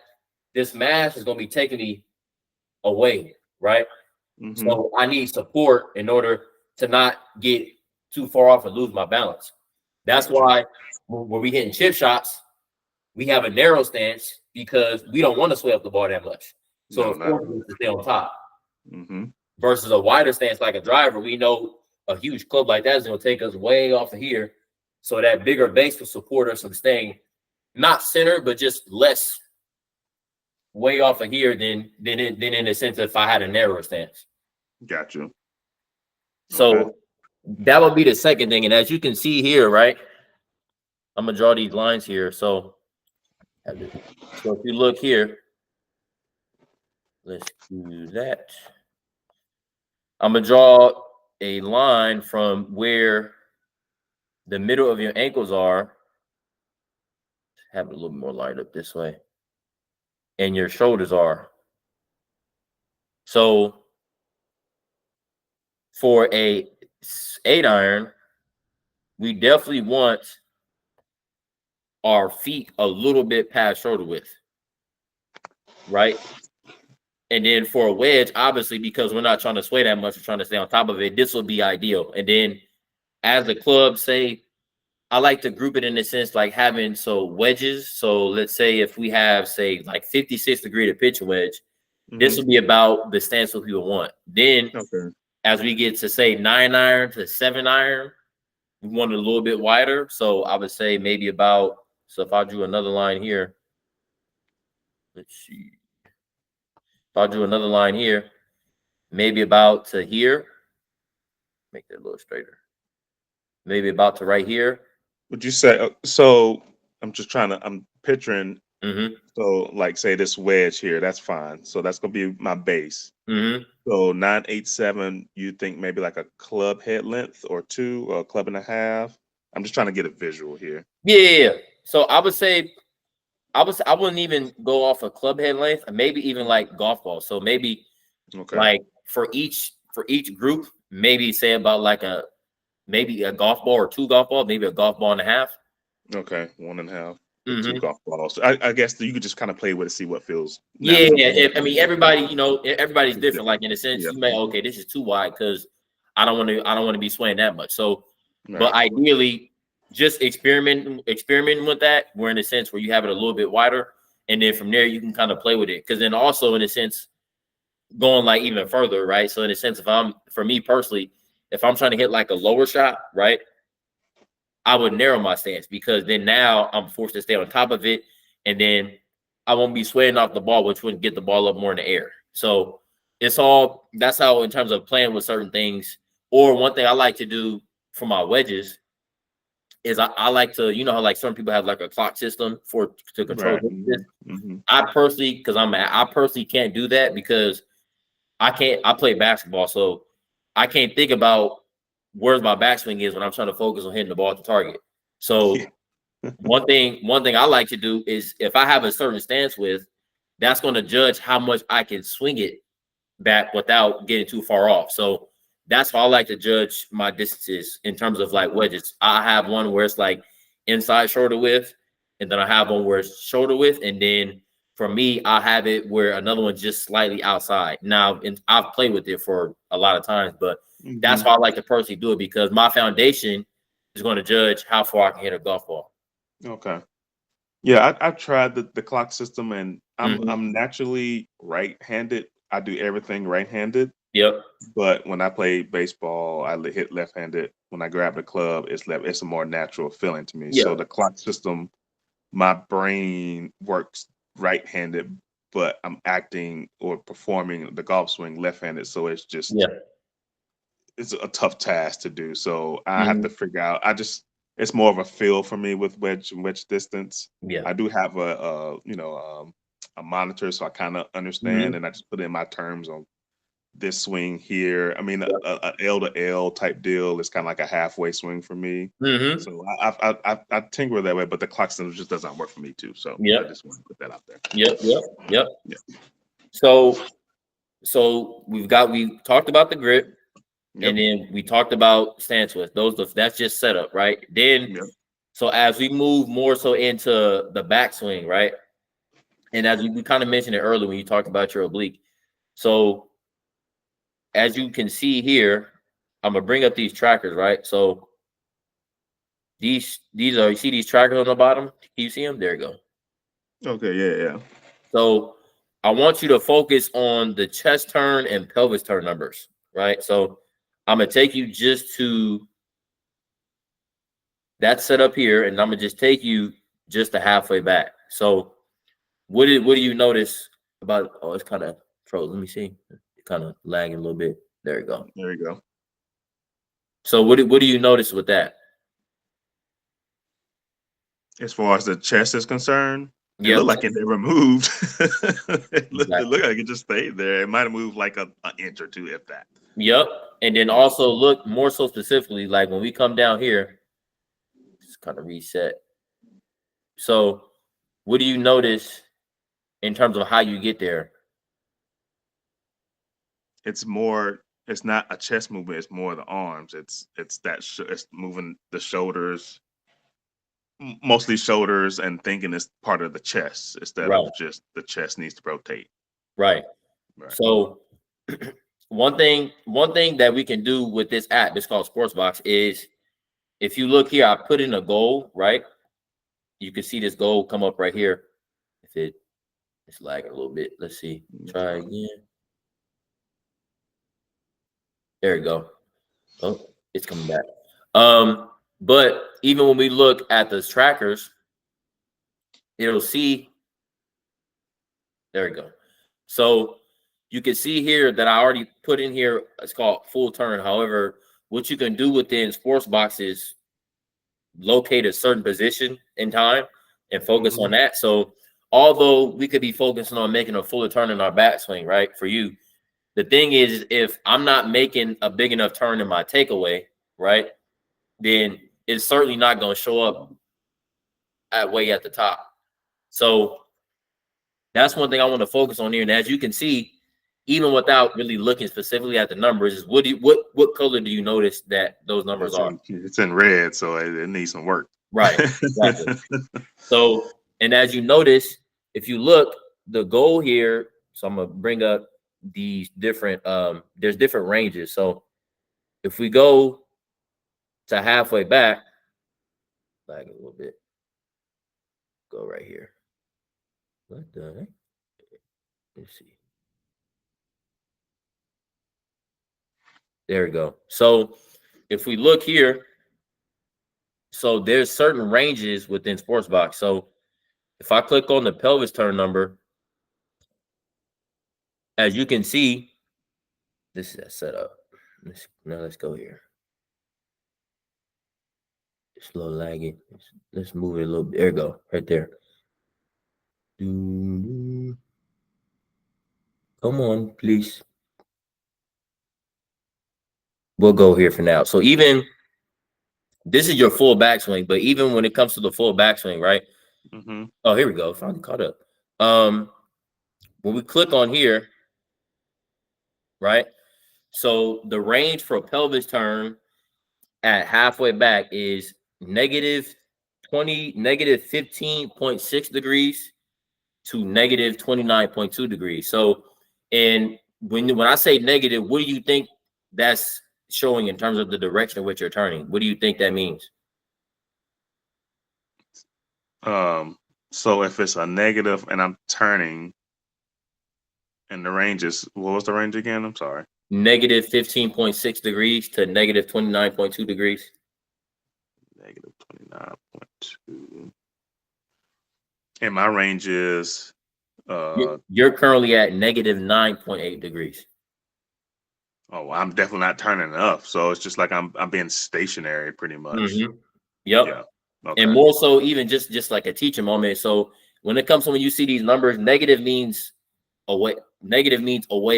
Speaker 2: this mass is going to be taking me away, right?
Speaker 1: Mm-hmm.
Speaker 2: So I need support in order to not get too far off and lose my balance. That's
Speaker 1: Gotcha.
Speaker 2: why when we hitting chip shots, we have a narrow stance because we don't want to sway up the ball that much. So
Speaker 1: No,
Speaker 2: it
Speaker 1: not
Speaker 2: forces
Speaker 1: really.
Speaker 2: us to stay on top.
Speaker 1: Mm-hmm.
Speaker 2: Versus a wider stance like a driver, we know a huge club like that is going to take us way off of here. So that bigger base will support us from staying not center, but just less way off of here than in the sense if I had a narrower stance.
Speaker 1: Gotcha. Okay.
Speaker 2: So that would be the second thing. And as you can see here, right, I'm gonna draw these lines here. So if you look here, let's do that. I'm gonna draw a line from where the middle of your ankles are. Have it a little more lined up this way, and your shoulders are. So for a 8 iron, we definitely want our feet a little bit past shoulder width, right? And then for a wedge, obviously, because we're not trying to sway that much, we're trying to stay on top of it. This will be ideal. And then as the club, say, I like to group it in a sense like having so wedges. So let's say if we have, say, like 56-degree to pitch wedge, this
Speaker 1: Hmm.
Speaker 2: will be about the stance what people want. Then
Speaker 1: Okay.
Speaker 2: as we get to say 9-iron to 7-iron, we want it a little bit wider. So I would say maybe about, so if I drew another line here, let's see. If I drew another line here, maybe about to here, make that a little straighter. Maybe about to right here.
Speaker 1: Would you say so? I'm just trying to. I'm picturing.
Speaker 2: Mm-hmm.
Speaker 1: So, like, say this wedge here. That's fine. So that's gonna be my base.
Speaker 2: Mm-hmm.
Speaker 1: So 987. You think maybe like a club head length or two, or a club and a half? I'm just trying to get a visual here.
Speaker 2: Yeah. So I would say I wouldn't even go off a club head length, maybe even like golf ball. So maybe
Speaker 1: Okay.
Speaker 2: like for each group, maybe say about like maybe a golf ball or two golf balls, maybe a golf ball and a half.
Speaker 1: Okay. One and a half or two
Speaker 2: Mm-hmm.
Speaker 1: golf balls. I guess you could just kind of play with it, see what feels
Speaker 2: Yeah,
Speaker 1: natural.
Speaker 2: I mean everybody, everybody's
Speaker 1: It's
Speaker 2: different.
Speaker 1: different.
Speaker 2: Like in a sense,
Speaker 1: Yeah.
Speaker 2: you may okay, this is too wide because I don't want to be swaying that much. So, but
Speaker 1: Right.
Speaker 2: ideally, just experimenting with that. We're in a sense where you have it a little bit wider, and then from there you can kind of play with it. Because then also in a sense, going like even further, right? So in a sense, for me personally, if I'm trying to hit like a lower shot, right, I would narrow my stance because then now I'm forced to stay on top of it, and then I won't be swaying off the ball, which would get the ball up more in the air. So that's how in terms of playing with certain things. Or one thing I like to do for my wedges is I like to, how like some people have like a clock system to control
Speaker 1: Right.
Speaker 2: this.
Speaker 1: Hmm.
Speaker 2: I personally, I personally can't do that because I play basketball, so I can't think about where's my backswing is when I'm trying to focus on hitting the ball at the target.
Speaker 1: Yeah.
Speaker 2: So one thing I like to do is if I have a certain stance with, that's going to judge how much I can swing it back without getting too far off. So that's how I like to judge my distances in terms of like wedges. I have one where it's like inside shoulder width, and then I have one where it's shoulder width, and then for me, I have it where another one's just slightly outside. Now, I've played with it for a lot of times, but that's
Speaker 1: Hmm.
Speaker 2: how I like to personally do it because my foundation is going to judge how far I can hit a golf ball.
Speaker 1: Okay. Yeah, I've tried the clock system, and
Speaker 2: Hmm.
Speaker 1: I'm naturally right-handed. I do everything right-handed,
Speaker 2: Yep.
Speaker 1: but when I play baseball, hit left-handed. When I grab the club, it's left. It's a more natural feeling to me. So
Speaker 2: Yep.
Speaker 1: the clock system, my brain works right-handed, but I'm acting or performing the golf swing left-handed. So
Speaker 2: Yeah.
Speaker 1: it's a tough task to do. So I have to
Speaker 2: Hmm.
Speaker 1: figure out. It's more of a feel for me with wedge distance.
Speaker 2: Yeah.
Speaker 1: I do have a monitor, so I kind of understand,
Speaker 2: Hmm.
Speaker 1: and I just put in my terms on this swing here. I mean, a L to L type deal is kind of like a halfway swing for me.
Speaker 2: Hmm.
Speaker 1: So I tinker that way, but the clock system just doesn't work for me too. So I
Speaker 2: Yep.
Speaker 1: just want to put that out there.
Speaker 2: Yep. Yep. Yep.
Speaker 1: Yeah.
Speaker 2: So we talked about the grip, and
Speaker 1: Yep.
Speaker 2: then we talked about stance width. That's just setup, right? Then
Speaker 1: Yep.
Speaker 2: so as we move more so into the backswing, right? And as we kind of mentioned it earlier when you talked about your oblique. So as you can see here, I'm gonna bring up these trackers, right? So these are you see these trackers on the bottom? Can you see them? There you go.
Speaker 1: Okay. Yeah. Yeah.
Speaker 2: So I want you to focus on the chest turn and pelvis turn numbers, right? So I'm gonna take you just to that setup here, and I'm gonna just take you just to halfway back. So what do you notice about? Oh, it's kind of froze. Let me see. It's kind of lagging a little bit. There you go.
Speaker 1: There you go.
Speaker 2: So what do you notice with that?
Speaker 1: As far as the chest is concerned, it
Speaker 2: Yep,
Speaker 1: looked like it never moved. It
Speaker 2: exactly.
Speaker 1: looked like it just stayed there. It might have moved like an inch or two, if that.
Speaker 2: Yep. And then
Speaker 1: Yeah.
Speaker 2: also look more so specifically, like when we come down here, just kind of reset. So what do you notice in terms of how you get there?
Speaker 1: It's more. it's not a chest movement. It's more the arms. It's it's moving the shoulders, mostly shoulders, and thinking it's part of the chest instead
Speaker 2: Right,
Speaker 1: of just the chest needs to rotate.
Speaker 2: right.
Speaker 1: Right.
Speaker 2: So one thing that we can do with this app, it's called Sportsbox, is if you look here, I put in a goal, right? You can see this goal come up right here. If it's lagging a little bit, let's see. Try again. There you go. Oh, it's coming back. But even when we look at the trackers, it'll see. There we go. So you can see here that I already put in here. It's called full turn. However, what you can do within Sports Box is locate a certain position in time and focus on that. So although we could be focusing on making a fuller turn in our backswing, right? For you, the thing is, if I'm not making a big enough turn in my takeaway, right, then it's certainly not going to show up way at the top. So that's one thing I want to focus on here. And as you can see, even without really looking specifically at the numbers, is what color do you notice that those numbers are?
Speaker 1: It's in red, so it needs some work.
Speaker 2: Right, exactly. So, and as you notice, if you look, the goal here, so I'm gonna bring up these different there's different ranges. So if we go to halfway back, lag a little bit, go right here. What the heck? Let's see. There we go. So if we look here, so there's certain ranges within Sportsbox. So if I click on the pelvis turn number, as you can see, this is set up. Let's go here. It's a little laggy. Let's move it a little bit. There we go, right there. Come on, please. We'll go here for now. So even this is your full backswing, but even when it comes to the full backswing, right? Oh, here we go. Finally caught up. When we click on here, right? So the range for a pelvis turn at halfway back is negative 15.6 degrees to negative 29.2 degrees. So, and when I say negative, what do you think that's showing in terms of the direction in which you're turning? What do you think that means?
Speaker 1: So if it's a negative and I'm turning, and the range is, what was the range again? I'm sorry.
Speaker 2: Negative 15.6 degrees to negative 29.2 degrees.
Speaker 1: Negative 29.2. And my range is
Speaker 2: you're currently at negative 9.8 degrees.
Speaker 1: Oh, I'm definitely not turning up. So it's just like I'm being stationary pretty much.
Speaker 2: Yep. Yeah. Okay. And more so even just like a teaching moment. So when it comes to when you see these numbers, negative means away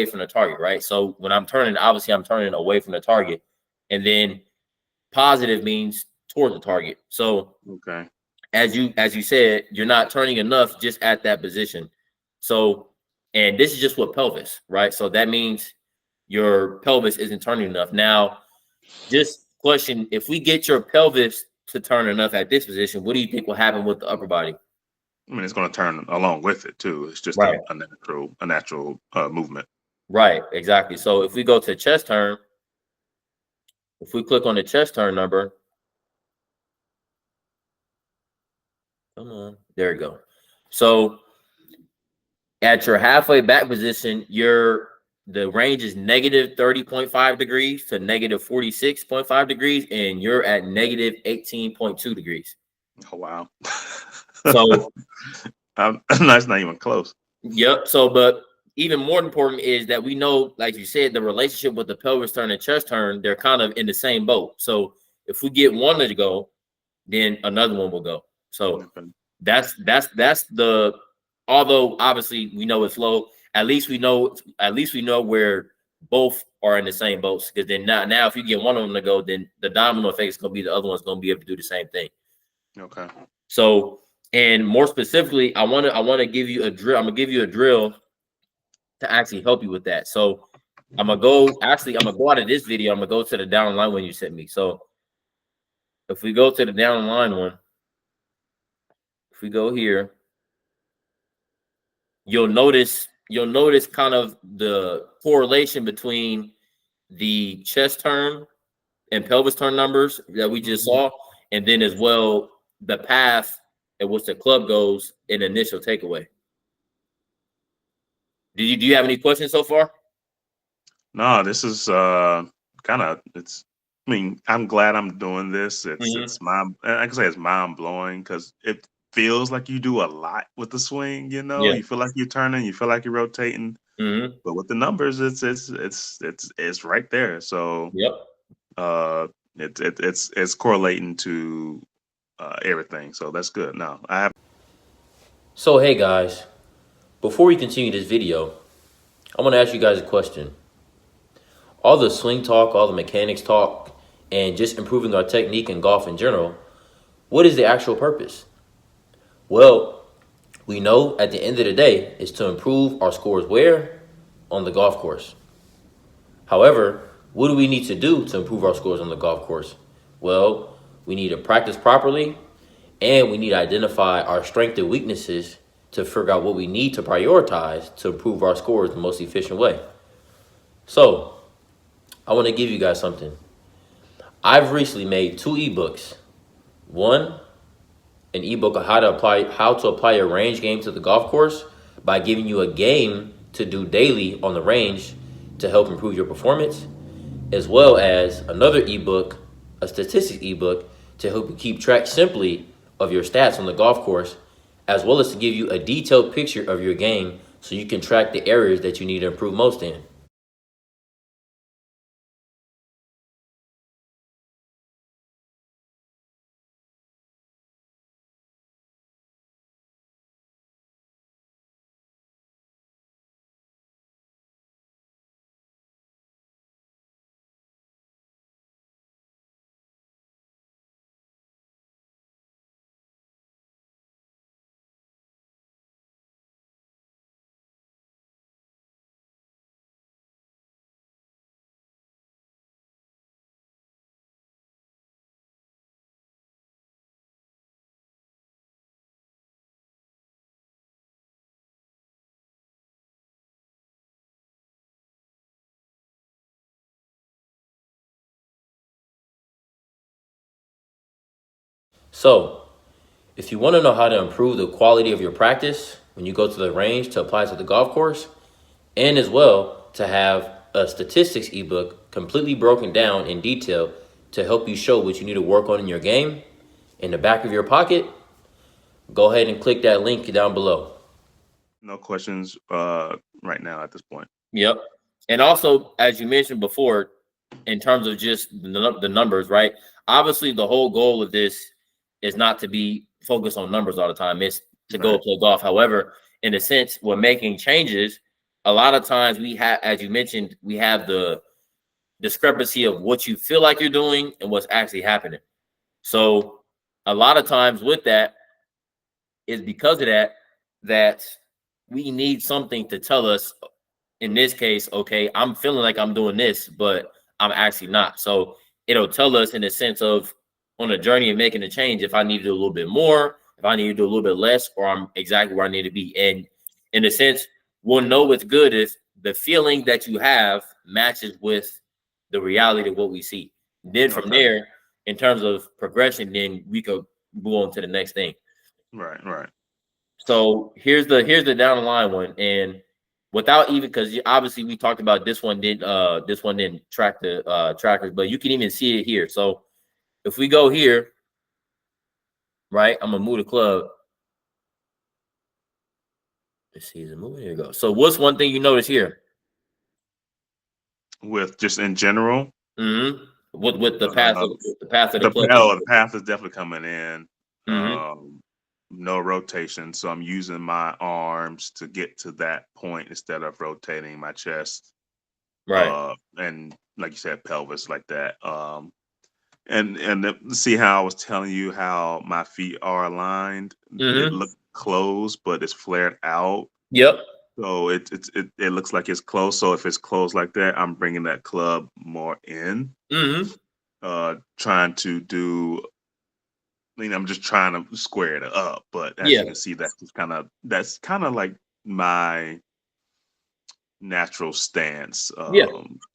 Speaker 2: from the target, right? So when I'm turning, obviously I'm turning away from the target, and then positive means toward the target. So as you said, you're not turning enough just at that position. So, and this is just with pelvis, right? So that means your pelvis isn't turning enough. Now, just question, if we get your pelvis to turn enough at this position, what do you think will happen with the upper body?
Speaker 1: I mean, it's going to turn along with it too. It's just a natural movement.
Speaker 2: Right, exactly. So if we go to chest turn, if we click on the chest turn number, come on, there you go. So at your halfway back position, the range is negative 30.5 degrees to negative 46.5 degrees, and you're at negative 18.2 degrees.
Speaker 1: Oh, wow.
Speaker 2: So
Speaker 1: that's not even close.
Speaker 2: Yep. So, but even more important is that we know, like you said, the relationship with the pelvis turn and chest turn, they're kind of in the same boat. So if we get one to go, then another one will go. So that's the, although obviously we know it's low, at least we know where both are in the same boats. Because then now if you get one of them to go, then the domino effect is going to be the other one's going to be able to do the same thing.
Speaker 1: Okay.
Speaker 2: So, and more specifically, I want to give you a drill. I'm gonna give you a drill to actually help you with that. So I'm gonna go. Actually, I'm gonna go out of this video. I'm gonna go to the down line one you sent me. So if we go to the down line one, if we go here, you'll notice kind of the correlation between the chest turn and pelvis turn numbers that we just
Speaker 1: Mhm.
Speaker 2: saw, and then as well the path at which the club goes in initial takeaway. Do you have any questions so far?
Speaker 1: No, this is kind of it's. I mean, I'm glad I'm doing this.
Speaker 2: Hmm.
Speaker 1: It's mind. I can say it's mind blowing because it feels like you do a lot with the swing. You know,
Speaker 2: Yeah.
Speaker 1: you feel like you're turning, you feel like you're rotating,
Speaker 2: Hmm.
Speaker 1: but with the numbers, it's right there. So
Speaker 2: Yep.
Speaker 1: uh, it's correlating to everything. So that's good. Now I have.
Speaker 2: So hey guys, before we continue this video, I want to ask you guys a question. All the swing talk, all the mechanics talk, and just improving our technique in golf in general, what is the actual purpose? Well, we know at the end of the day is to improve our scores where? On the golf course. However, what do we need to do to improve our scores on the golf course? Well, we need to practice properly and we need to identify our strengths and weaknesses to figure out what we need to prioritize to improve our scores the most efficient way. So, I want to give you guys something. I've recently made 2 ebooks. One, an ebook on how to apply a range game to the golf course by giving you a game to do daily on the range to help improve your performance, as well as another ebook, a statistics ebook, to help you keep track simply of your stats on the golf course, as well as to give you a detailed picture of your game so you can track the areas that you need to improve most in. So, if you want to know how to improve the quality of your practice when you go to the range to apply to the golf course, and as well to have a statistics ebook completely broken down in detail to help you show what you need to work on in your game in the back of your pocket, go ahead and click that link down below.
Speaker 1: No questions right now at this point.
Speaker 2: Yep. And also, as you mentioned before, in terms of just the numbers, right? Obviously, the whole goal of this is not to be focused on numbers all the time. It's to go
Speaker 1: Right.
Speaker 2: play golf. However, in a sense, when making changes, a lot of times we have, as you mentioned, we have the discrepancy of what you feel like you're doing and what's actually happening. So, a lot of times with that is because of that we need something to tell us in this case, okay, I'm feeling like I'm doing this, but I'm actually not. So it'll tell us in the sense of on a journey of making a change if I need to do a little bit more, if I need to do a little bit less, or I'm exactly where I need to be. And in a sense, we'll know it's good if the feeling that you have matches with the reality of what we see. Then from
Speaker 1: Okay.
Speaker 2: there, in terms of progression, then we could move on to the next thing.
Speaker 1: Right. Right.
Speaker 2: So here's the down the line one, and without even because obviously we talked about this one didn't track the trackers, but you can even see it here. So if we go here, right, I'm gonna move the club. Let's see, is it moving? Here we go. So what's one thing you notice here?
Speaker 1: With just in general,
Speaker 2: Mm-hmm. With
Speaker 1: uh,
Speaker 2: the path of the club.
Speaker 1: the path is definitely coming in.
Speaker 2: Mm-hmm.
Speaker 1: Um, no rotation, so I'm using my arms to get to that point instead of rotating my chest.
Speaker 2: Right.
Speaker 1: And like you said, pelvis like that. See how I was telling you how my feet are aligned. It
Speaker 2: Mm-hmm.
Speaker 1: looked closed, but it's flared out.
Speaker 2: Yep.
Speaker 1: So it looks like it's close. So if it's closed like that, I'm bringing that club more in.
Speaker 2: Mm-hmm.
Speaker 1: Trying to do. I mean, I'm just trying to square it up. But as
Speaker 2: Yeah.
Speaker 1: you can see, that's kind of like my natural stance,
Speaker 2: Yeah.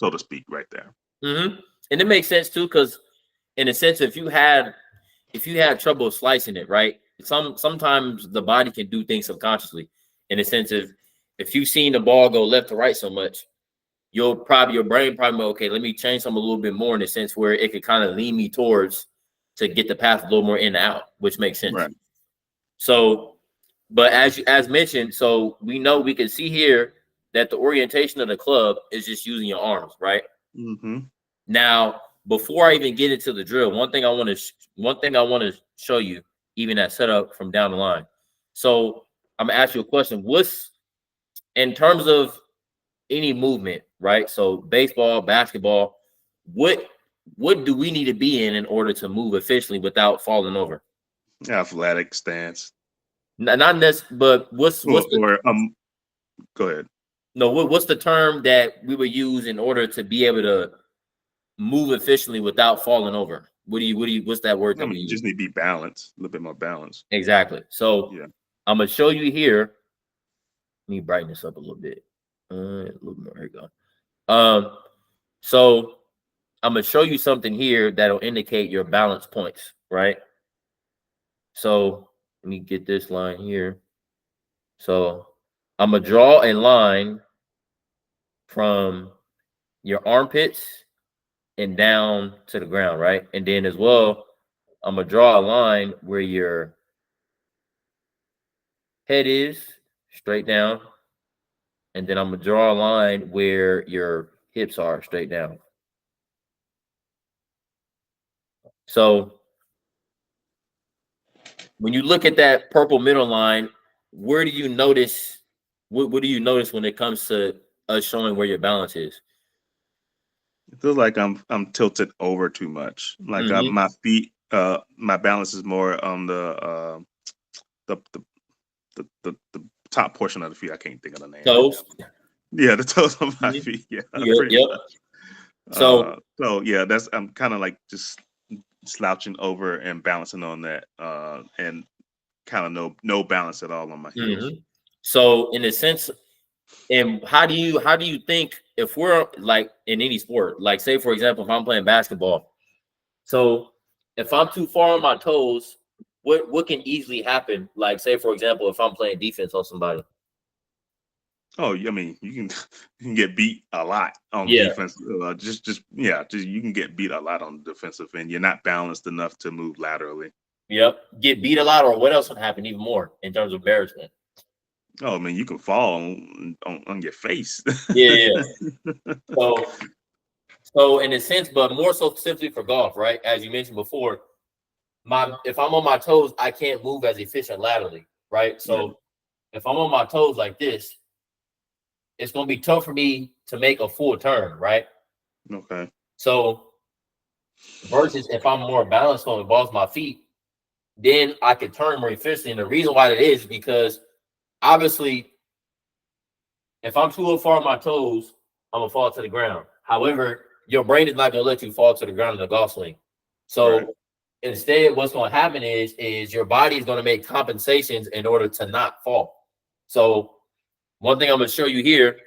Speaker 1: so to speak, right there.
Speaker 2: Mm-hmm. And it makes sense too, because in a sense, if you had trouble slicing it, right? Sometimes the body can do things subconsciously. In a sense of if you've seen the ball go left to right so much, your brain probably okay, let me change something a little bit more in a sense where it could kind of lean me towards to get the path a little more in and out, which makes sense.
Speaker 1: Right.
Speaker 2: So, but as mentioned, so we know we can see here that the orientation of the club is just using your arms, right?
Speaker 1: Mm-hmm.
Speaker 2: Now, before I even get into the drill, one thing I want to show you, even that setup from down the line. So I'm gonna ask you a question. What's in terms of any movement, right? So baseball, basketball, what what do we need to be in order to move efficiently without falling over?
Speaker 1: Athletic stance.
Speaker 2: Not necessarily, but what's the
Speaker 1: Or go ahead.
Speaker 2: no what's the term that we would use in order to be able to move efficiently without falling over? What's that word
Speaker 1: I
Speaker 2: that we
Speaker 1: mean, you
Speaker 2: use?
Speaker 1: just need to be balanced, a little bit more balance.
Speaker 2: Exactly. So
Speaker 1: Yeah.
Speaker 2: I'm gonna show you here. Let me brighten this up a little bit. A little more. Here you go. So I'm gonna show you something here that'll indicate your balance points, right? So let me get this line here. So I'm gonna draw a line from your armpits and down to the ground, right? And then as well, I'm gonna draw a line where your head is straight down, and then I'm gonna draw a line where your hips are straight down. So when you look at that purple middle line, where do you notice? What do you notice when it comes to us showing where your balance is?
Speaker 1: It feels like I'm tilted over too much. Like
Speaker 2: Mm-hmm.
Speaker 1: my feet, my balance is more on the the, the top portion of the feet. I can't think of the name right now.
Speaker 2: Toes.
Speaker 1: Yeah, the toes of my
Speaker 2: Mm-hmm.
Speaker 1: feet. Yeah,
Speaker 2: Yep.
Speaker 1: pretty
Speaker 2: Yep.
Speaker 1: much.
Speaker 2: So
Speaker 1: So yeah, that's I'm kind of like just slouching over and balancing on that, and kind of no balance at all on my heels.
Speaker 2: mhm. So in a sense, and how do you think if we're like in any sport, like say for example, if I'm playing basketball, so if I'm too far on my toes, what can easily happen? Like say for example, if I'm playing defense on somebody.
Speaker 1: Oh, I mean, you can you can get beat a lot on
Speaker 2: Yeah.
Speaker 1: defense. Just yeah, just you can get beat a lot on the defensive end. You're not balanced enough to move laterally.
Speaker 2: Yep. Get beat a lot, or what else would happen even more in terms of embarrassment?
Speaker 1: Oh, I mean, you can fall on your face.
Speaker 2: Yeah, yeah. So so in a sense, but more so simply for golf, right? As you mentioned before, my if I'm on my toes, I can't move as efficient laterally, right?
Speaker 1: Right.
Speaker 2: So if I'm on my toes like this, it's gonna be tough for me to make a full turn, right?
Speaker 1: Okay.
Speaker 2: So versus if I'm more balanced on the balls of my feet, then I can turn more efficiently. And the reason why that is because obviously, if I'm too far on my toes, I'm gonna fall to the ground. However, your brain is not gonna let you fall to the ground in a golf swing.
Speaker 1: Right.
Speaker 2: So instead, what's gonna happen is your body is gonna make compensations in order to not fall. So one thing I'm gonna show you here,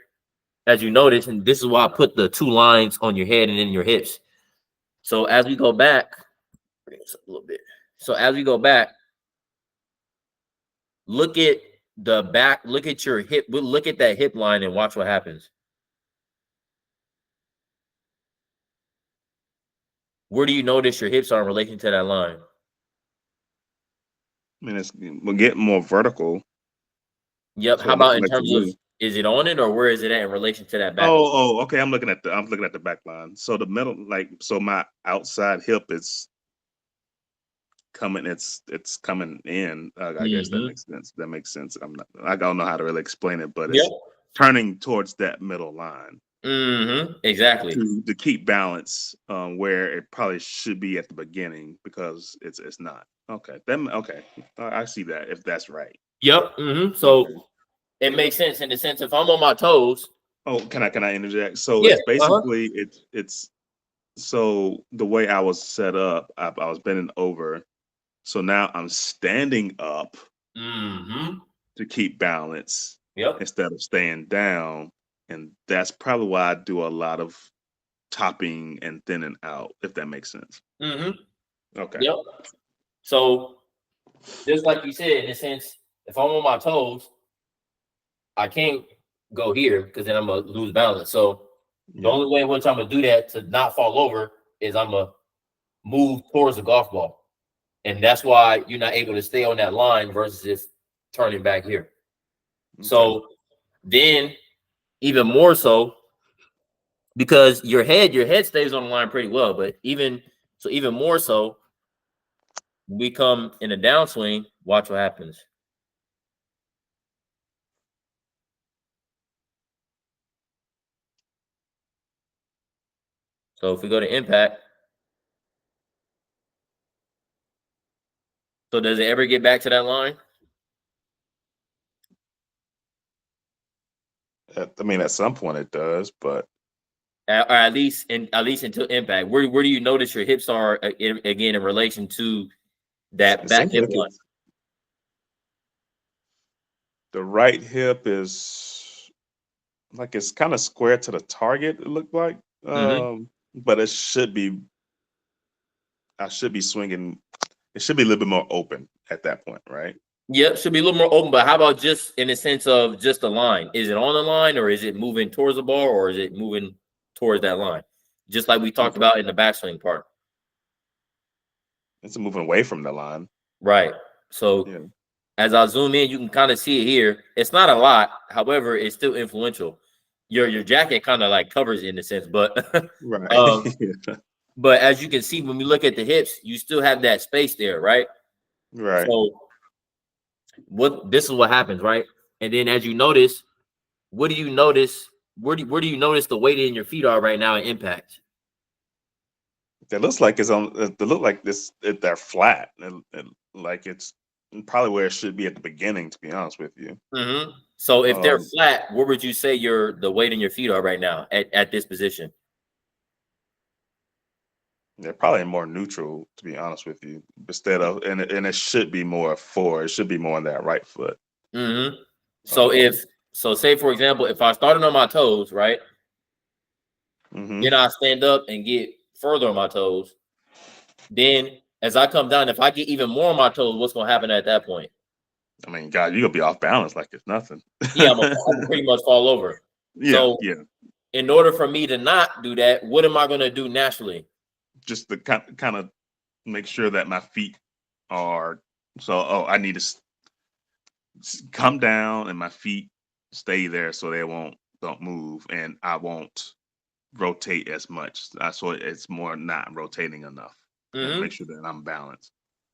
Speaker 2: as you notice, and this is why I put the two lines on your head and then your hips. So as we go back, bring this up a little bit. So as we go back, look at the back, look at your hip, look at that hip line and watch what happens. Where do you notice your hips are in relation to that line?
Speaker 1: I mean, we're getting more vertical.
Speaker 2: Yep.
Speaker 1: So
Speaker 2: How about in
Speaker 1: like to
Speaker 2: terms of
Speaker 1: me.
Speaker 2: is it on it or where is it at in relation to that back line?
Speaker 1: Okay. I'm looking at the back line. So the middle, like, so my outside hip is coming. It's coming in. I guess that
Speaker 2: Mm-hmm.
Speaker 1: makes sense. That makes sense. I don't know how to really explain it, but
Speaker 2: Yep.
Speaker 1: it's turning towards that middle line
Speaker 2: Mm-hmm. Exactly.
Speaker 1: to keep balance, where it probably should be at the beginning because it's not. Okay. Okay. I see that if that's right.
Speaker 2: Yep. Mm-hmm. So
Speaker 1: Okay.
Speaker 2: It makes sense in the sense if I'm on my toes.
Speaker 1: Oh, can I interject? So
Speaker 2: Yeah.
Speaker 1: it's basically it's so the way I was set up, I was bending over. So now I'm standing up
Speaker 2: Mm-hmm.
Speaker 1: to keep balance
Speaker 2: Yep.
Speaker 1: instead of staying down. And that's probably why I do a lot of topping and thinning out, if that makes sense.
Speaker 2: Mm-hmm.
Speaker 1: Okay.
Speaker 2: Yep. So just like you said, in a sense, if I'm on my toes, I can't go here because then I'm gonna lose balance. So the
Speaker 1: Yeah.
Speaker 2: only way in which I'm gonna do that to not fall over is I'm gonna move towards the golf ball, and that's why you're not able to stay on that line versus just turning back here.
Speaker 1: Okay.
Speaker 2: So then, even more so, because your head stays on the line pretty well, but even more so, we come in a downswing. Watch what happens. So if we go to impact, so does it ever get back to that line?
Speaker 1: I mean, at some point it does, but
Speaker 2: Or at least until impact. Where do you notice your hips are again in relation to that
Speaker 1: it
Speaker 2: back
Speaker 1: seems
Speaker 2: hip
Speaker 1: like
Speaker 2: line?
Speaker 1: the right hip is like it's kind of square to the target. It looked like,
Speaker 2: Mm-hmm.
Speaker 1: but it should be. I should be swinging. It should be a little bit more open at that point, right?
Speaker 2: Yep, should be a little more open. But how about just in the sense of just the line? Is it on the line, or is it moving towards the ball, or is it moving towards that line? Just like we talked about in the backswing part,
Speaker 1: It's moving away from the line.
Speaker 2: right? So
Speaker 1: Yeah.
Speaker 2: as I zoom in, you can kind of see it here. It's not a lot, however, it's still influential. Your jacket kind of like covers it in a sense, but
Speaker 1: Right.
Speaker 2: um, but as you can see, when we look at the hips, you still have that space there, right?
Speaker 1: Right.
Speaker 2: So what this is what happens, right? And then as you notice, what do you notice? Where do you notice the weight in your feet are right now in impact?
Speaker 1: It looks like it's on. They look like this. They're flat. Like it's probably where it should be at the beginning. To be honest with you.
Speaker 2: Mm-hmm. So if they're
Speaker 1: Um,
Speaker 2: flat, where would you say the weight in your feet are right now at this position?
Speaker 1: they're probably more neutral. To be honest with you, instead of and it should be more four. It should be more on that right foot.
Speaker 2: Mm-hmm. So
Speaker 1: Um,
Speaker 2: if so, say for example, if I started on my toes, right,
Speaker 1: hmm
Speaker 2: then I stand up and get further on my toes. Then as I come down, if I get even more on my toes, what's gonna happen at that point?
Speaker 1: I mean, God, you're gonna be off balance like it's nothing.
Speaker 2: Yeah, I'm gonna pretty much fall over.
Speaker 1: Yeah,
Speaker 2: So
Speaker 1: yeah.
Speaker 2: in order for me to not do that, what am I gonna do naturally?
Speaker 1: Just to kind of make sure that my feet are so. Oh, I need to come down and my feet stay there so they don't move and I won't rotate as much. So it's more not rotating enough and
Speaker 2: Mm-hmm.
Speaker 1: make sure that I'm balanced.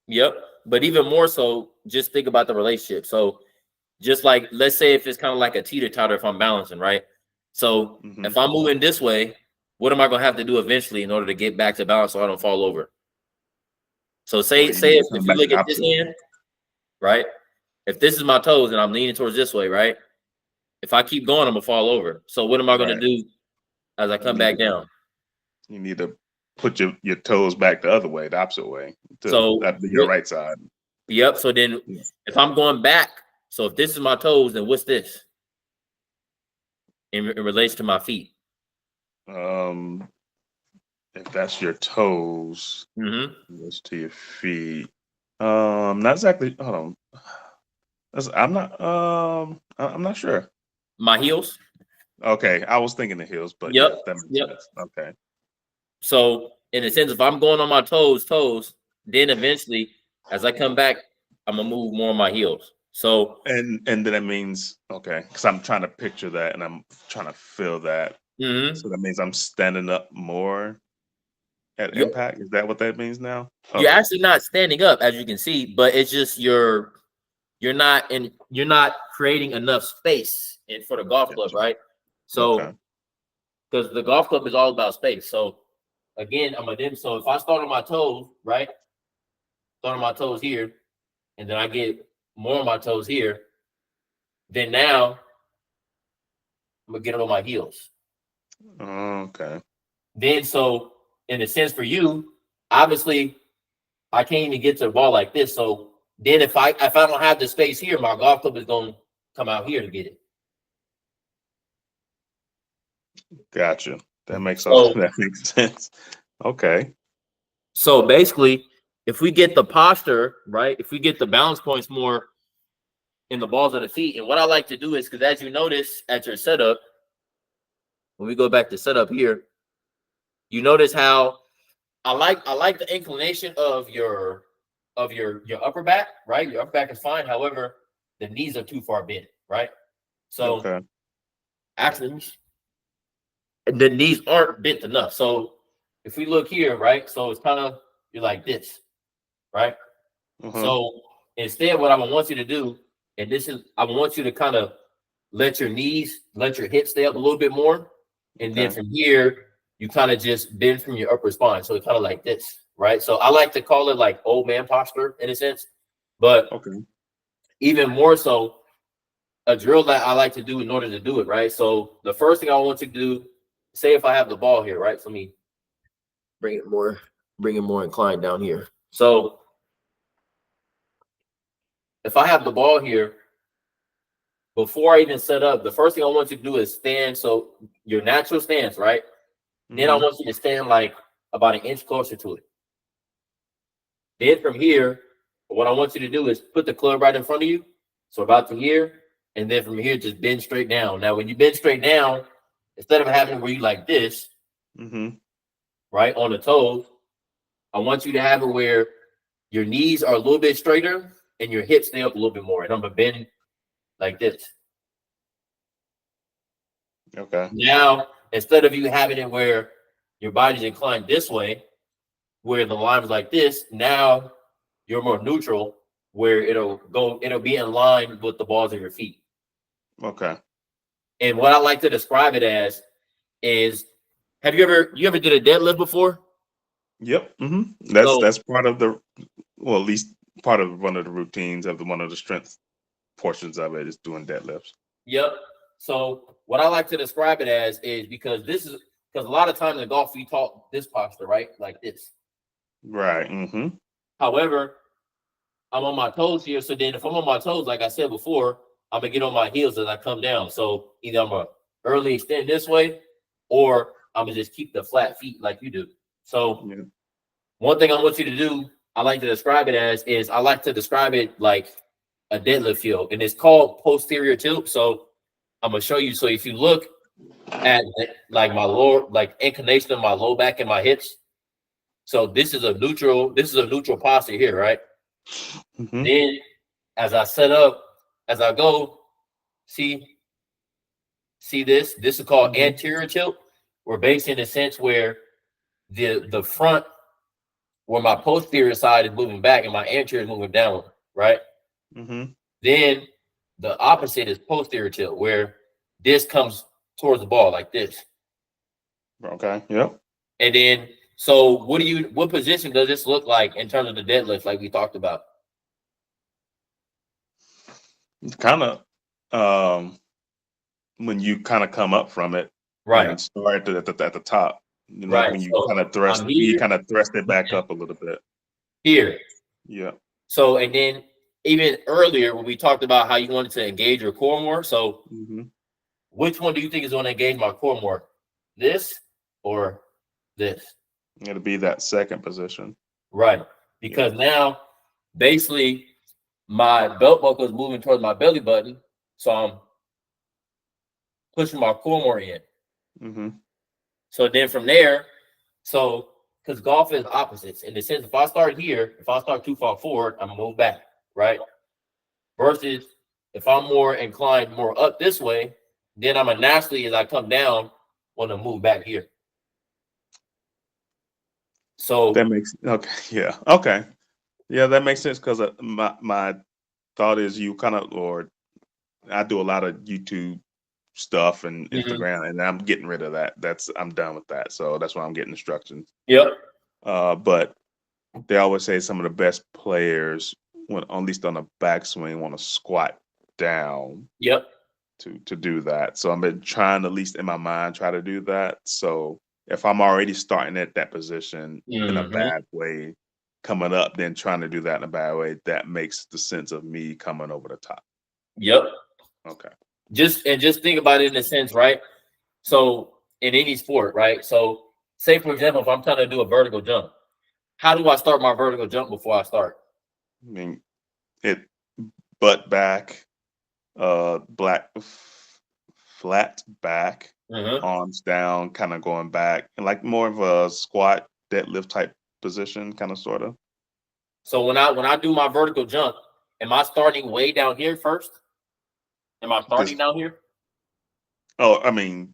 Speaker 2: Yep. But even more so, just think about the relationship. So just like let's say if it's kind of like a teeter totter if I'm balancing, right? So
Speaker 1: Hmm.
Speaker 2: if I'm moving this way, what am I gonna have to do eventually in order to get back to balance so I don't fall over? So say
Speaker 1: Well, you
Speaker 2: say
Speaker 1: need to
Speaker 2: if
Speaker 1: come
Speaker 2: you
Speaker 1: back
Speaker 2: look
Speaker 1: the
Speaker 2: at this
Speaker 1: opposite way.
Speaker 2: hand, right? If this is my toes and I'm leaning towards this way, right? If I keep going, I'm gonna fall over. So what am I gonna
Speaker 1: Right.
Speaker 2: do as I
Speaker 1: You
Speaker 2: come
Speaker 1: need
Speaker 2: back
Speaker 1: to
Speaker 2: down?
Speaker 1: you need to put your toes back the other way, the opposite way, to
Speaker 2: So
Speaker 1: your right side.
Speaker 2: yep. So then
Speaker 1: Yeah.
Speaker 2: if I'm going back, so if this is my toes, then what's this in relation to my feet?
Speaker 1: Um, if that's your toes,
Speaker 2: Mm-hmm.
Speaker 1: goes to your feet. Not exactly. Hold on. I'm not sure.
Speaker 2: My heels.
Speaker 1: Okay, I was thinking the heels, but
Speaker 2: Yep.
Speaker 1: yeah, that makes
Speaker 2: Yep.
Speaker 1: sense. Okay,
Speaker 2: So in a sense, if I'm going on my toes, then eventually, as I come back, I'm gonna move more on my heels. So
Speaker 1: and then that means okay, because I'm trying to picture that and I'm trying to feel that.
Speaker 2: mhm,
Speaker 1: So that means I'm standing up more at
Speaker 2: you
Speaker 1: impact. Is that what that means now?
Speaker 2: you're
Speaker 1: Okay,
Speaker 2: actually not standing up, as you can see, but it's just you're not creating enough space in for the golf club,
Speaker 1: gotcha.
Speaker 2: right?
Speaker 1: Okay,
Speaker 2: So because the golf club is all about space. So again, I'm a dim. So if I start on my toes, right? Start on my toes here, and then I get more on my toes here. Then now I'm gonna get it on my heels.
Speaker 1: Okay.
Speaker 2: Then so in a sense for you, obviously I can't even get to the ball like this. So then if I don't have the space here, my golf club is gonna come out here to get it.
Speaker 1: Gotcha. That makes all
Speaker 2: So
Speaker 1: that makes sense. Okay.
Speaker 2: so basically, if we get the posture right, if we get the balance points more in the balls of the feet, and what I like to do is because as you notice at your setup, when we go back to setup here, you notice how I like the inclination of your upper back, right? Your upper back is fine. However, the knees are too far bent, right? So
Speaker 1: Okay.
Speaker 2: actually, the knees aren't bent enough. So if we look here, right? So it's kind of you're like this, right?
Speaker 1: Uh-huh.
Speaker 2: So instead, what I want you to do, and this is I want you to kind of let your knees, let your hips stay up a little bit more. And then
Speaker 1: Okay.
Speaker 2: from here, you kind of just bend from your upper spine. So it's kind of like this, right? So I like to call it like old man posture in a sense. But
Speaker 1: Okay.
Speaker 2: even more so, a drill that I like to do in order to do it, right? So the first thing I want you to do, say if I have the ball here, right? So let me bring it more inclined down here. So if I have the ball here, before I even set up, the first thing I want you to do is stand. So your natural stance, right? Then I
Speaker 1: Mm-hmm.
Speaker 2: want you to stand like about an inch closer to it. Then from here, what I want you to do is put the club right in front of you. So about to here, and then from here, just bend straight down. Now, when you bend straight down, instead of having it where you like this,
Speaker 1: Mm-hmm.
Speaker 2: right, on the toes, I want you to have it where your knees are a little bit straighter and your hips stay up a little bit more. And I'm gonna bend like this.
Speaker 1: Okay.
Speaker 2: Now, instead of you having it where your body's inclined this way, where the line is like this, now you're more neutral, where it'll be in line with the balls of your feet.
Speaker 1: Okay.
Speaker 2: And what I like to describe it as is, have you ever did a deadlift before?
Speaker 1: Yep. Mm-hmm. That's
Speaker 2: So
Speaker 1: that's part of the well, at least part of one of the routines of the one of the strength portions of it is doing deadlifts.
Speaker 2: yep. So what I like to describe it as is because a lot of times in golf we talk this posture, right? Like this.
Speaker 1: Right. Mm-hmm.
Speaker 2: However, I'm on my toes here. So then if I'm on my toes, like I said before, I'm gonna get on my heels as I come down. So either I'm gonna early extend this way, or I'm gonna just keep the flat feet like you do. So
Speaker 1: Yeah.
Speaker 2: one thing I want you to do, I like to describe it as is I like to describe it like a deadlift field, and it's called posterior tilt. So I'm gonna show you. So if you look at like my lower, like inclination of my low back and my hips. So this is a neutral posture here, right?
Speaker 1: Mm-hmm.
Speaker 2: Then as I set up, as I go, see, see this. This is called
Speaker 1: Mm-hmm.
Speaker 2: anterior tilt. We're based in a sense where the front, where my posterior side is moving back and my anterior is moving downward, right?
Speaker 1: Mm-hmm.
Speaker 2: Then the opposite is posterior tilt, where this comes towards the ball like this.
Speaker 1: Okay. Yep.
Speaker 2: And then, so what position does this look like in terms of the deadlift, like we talked about?
Speaker 1: Kind of when you kind of come up from it
Speaker 2: Right,
Speaker 1: and start at the top,
Speaker 2: right.
Speaker 1: when you
Speaker 2: So
Speaker 1: kind of
Speaker 2: I'm here
Speaker 1: thrust it back
Speaker 2: and
Speaker 1: up a little bit.
Speaker 2: here.
Speaker 1: Yeah.
Speaker 2: So, and then even earlier when we talked about how you wanted to engage your core more. So,
Speaker 1: Mm-hmm.
Speaker 2: which one do you think is going to engage my core more? This or this?
Speaker 1: It'll be that second position.
Speaker 2: Right.
Speaker 1: Yeah.
Speaker 2: Because now basically my belt buckle is moving towards my belly button. So I'm pushing my core more in.
Speaker 1: Mm-hmm.
Speaker 2: So then from there, so because golf is opposites in the sense, if I start here, if I start too far forward, I'm gonna move back, right? Versus if I'm more inclined more up this way, then I'm a naturally as I come down want to move back here.
Speaker 1: That
Speaker 2: So
Speaker 1: makes okay. Yeah. Okay. Yeah, that makes sense because my thought is you kind of or I do a lot of YouTube stuff and
Speaker 2: mhm,
Speaker 1: Instagram, and I'm getting rid of that. I'm done with that. So that's why I'm getting instructions.
Speaker 2: yep,
Speaker 1: But they always say some of the best players, when at least on a backswing, want to squat down
Speaker 2: Yep.
Speaker 1: to do that. So I've been trying, at least in my mind, try to do that. So if I'm already starting at that position in a
Speaker 2: Hmm.
Speaker 1: bad way, coming up, then trying to do that in a bad way, that makes the sense of me coming over the top.
Speaker 2: Yep.
Speaker 1: Okay.
Speaker 2: Just think about it in a sense, right? So in any sport, right? So say for example, if I'm trying to do a vertical jump, how do I start my vertical jump before I start?
Speaker 1: I mean, it butt back, flat back,
Speaker 2: Hmm.
Speaker 1: arms down, kind of going back, and like more of a squat deadlift type position, kind of sort of.
Speaker 2: So when I do my vertical jump, am I starting way down here first? Am I starting
Speaker 1: Just
Speaker 2: down here?
Speaker 1: oh, I mean,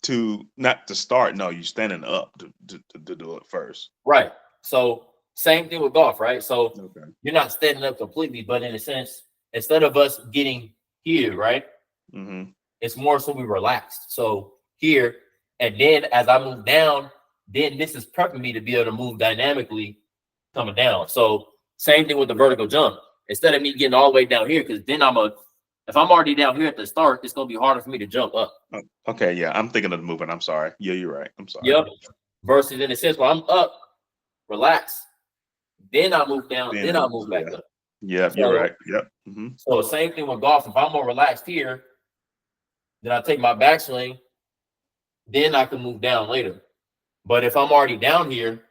Speaker 1: to not to start, no, you standing up to do it first.
Speaker 2: Right. So same thing with golf, right? So
Speaker 1: Okay.
Speaker 2: you're not standing up completely, but in a sense, instead of us getting here, right,
Speaker 1: Mm-hmm.
Speaker 2: it's more so we relaxed. So here, and then as I move down, then this is prepping me to be able to move dynamically coming down. So same thing with the vertical jump. Instead of me getting all the way down here, because then if I'm already down here at the start, it's gonna be harder for me to jump up.
Speaker 1: Oh, okay, yeah, I'm thinking of the movement. I'm sorry. Yeah, you're right. I'm sorry.
Speaker 2: Yep. Versus in a sense where I'm up, relax, then I move down, then I
Speaker 1: Then
Speaker 2: move back
Speaker 1: yeah,
Speaker 2: up.
Speaker 1: yeah, you're
Speaker 2: So
Speaker 1: right. Yep. Mm-hmm.
Speaker 2: so same thing with golf. If I'm more relaxed here, then I take my backswing, then I can move down later. But if I'm already down here,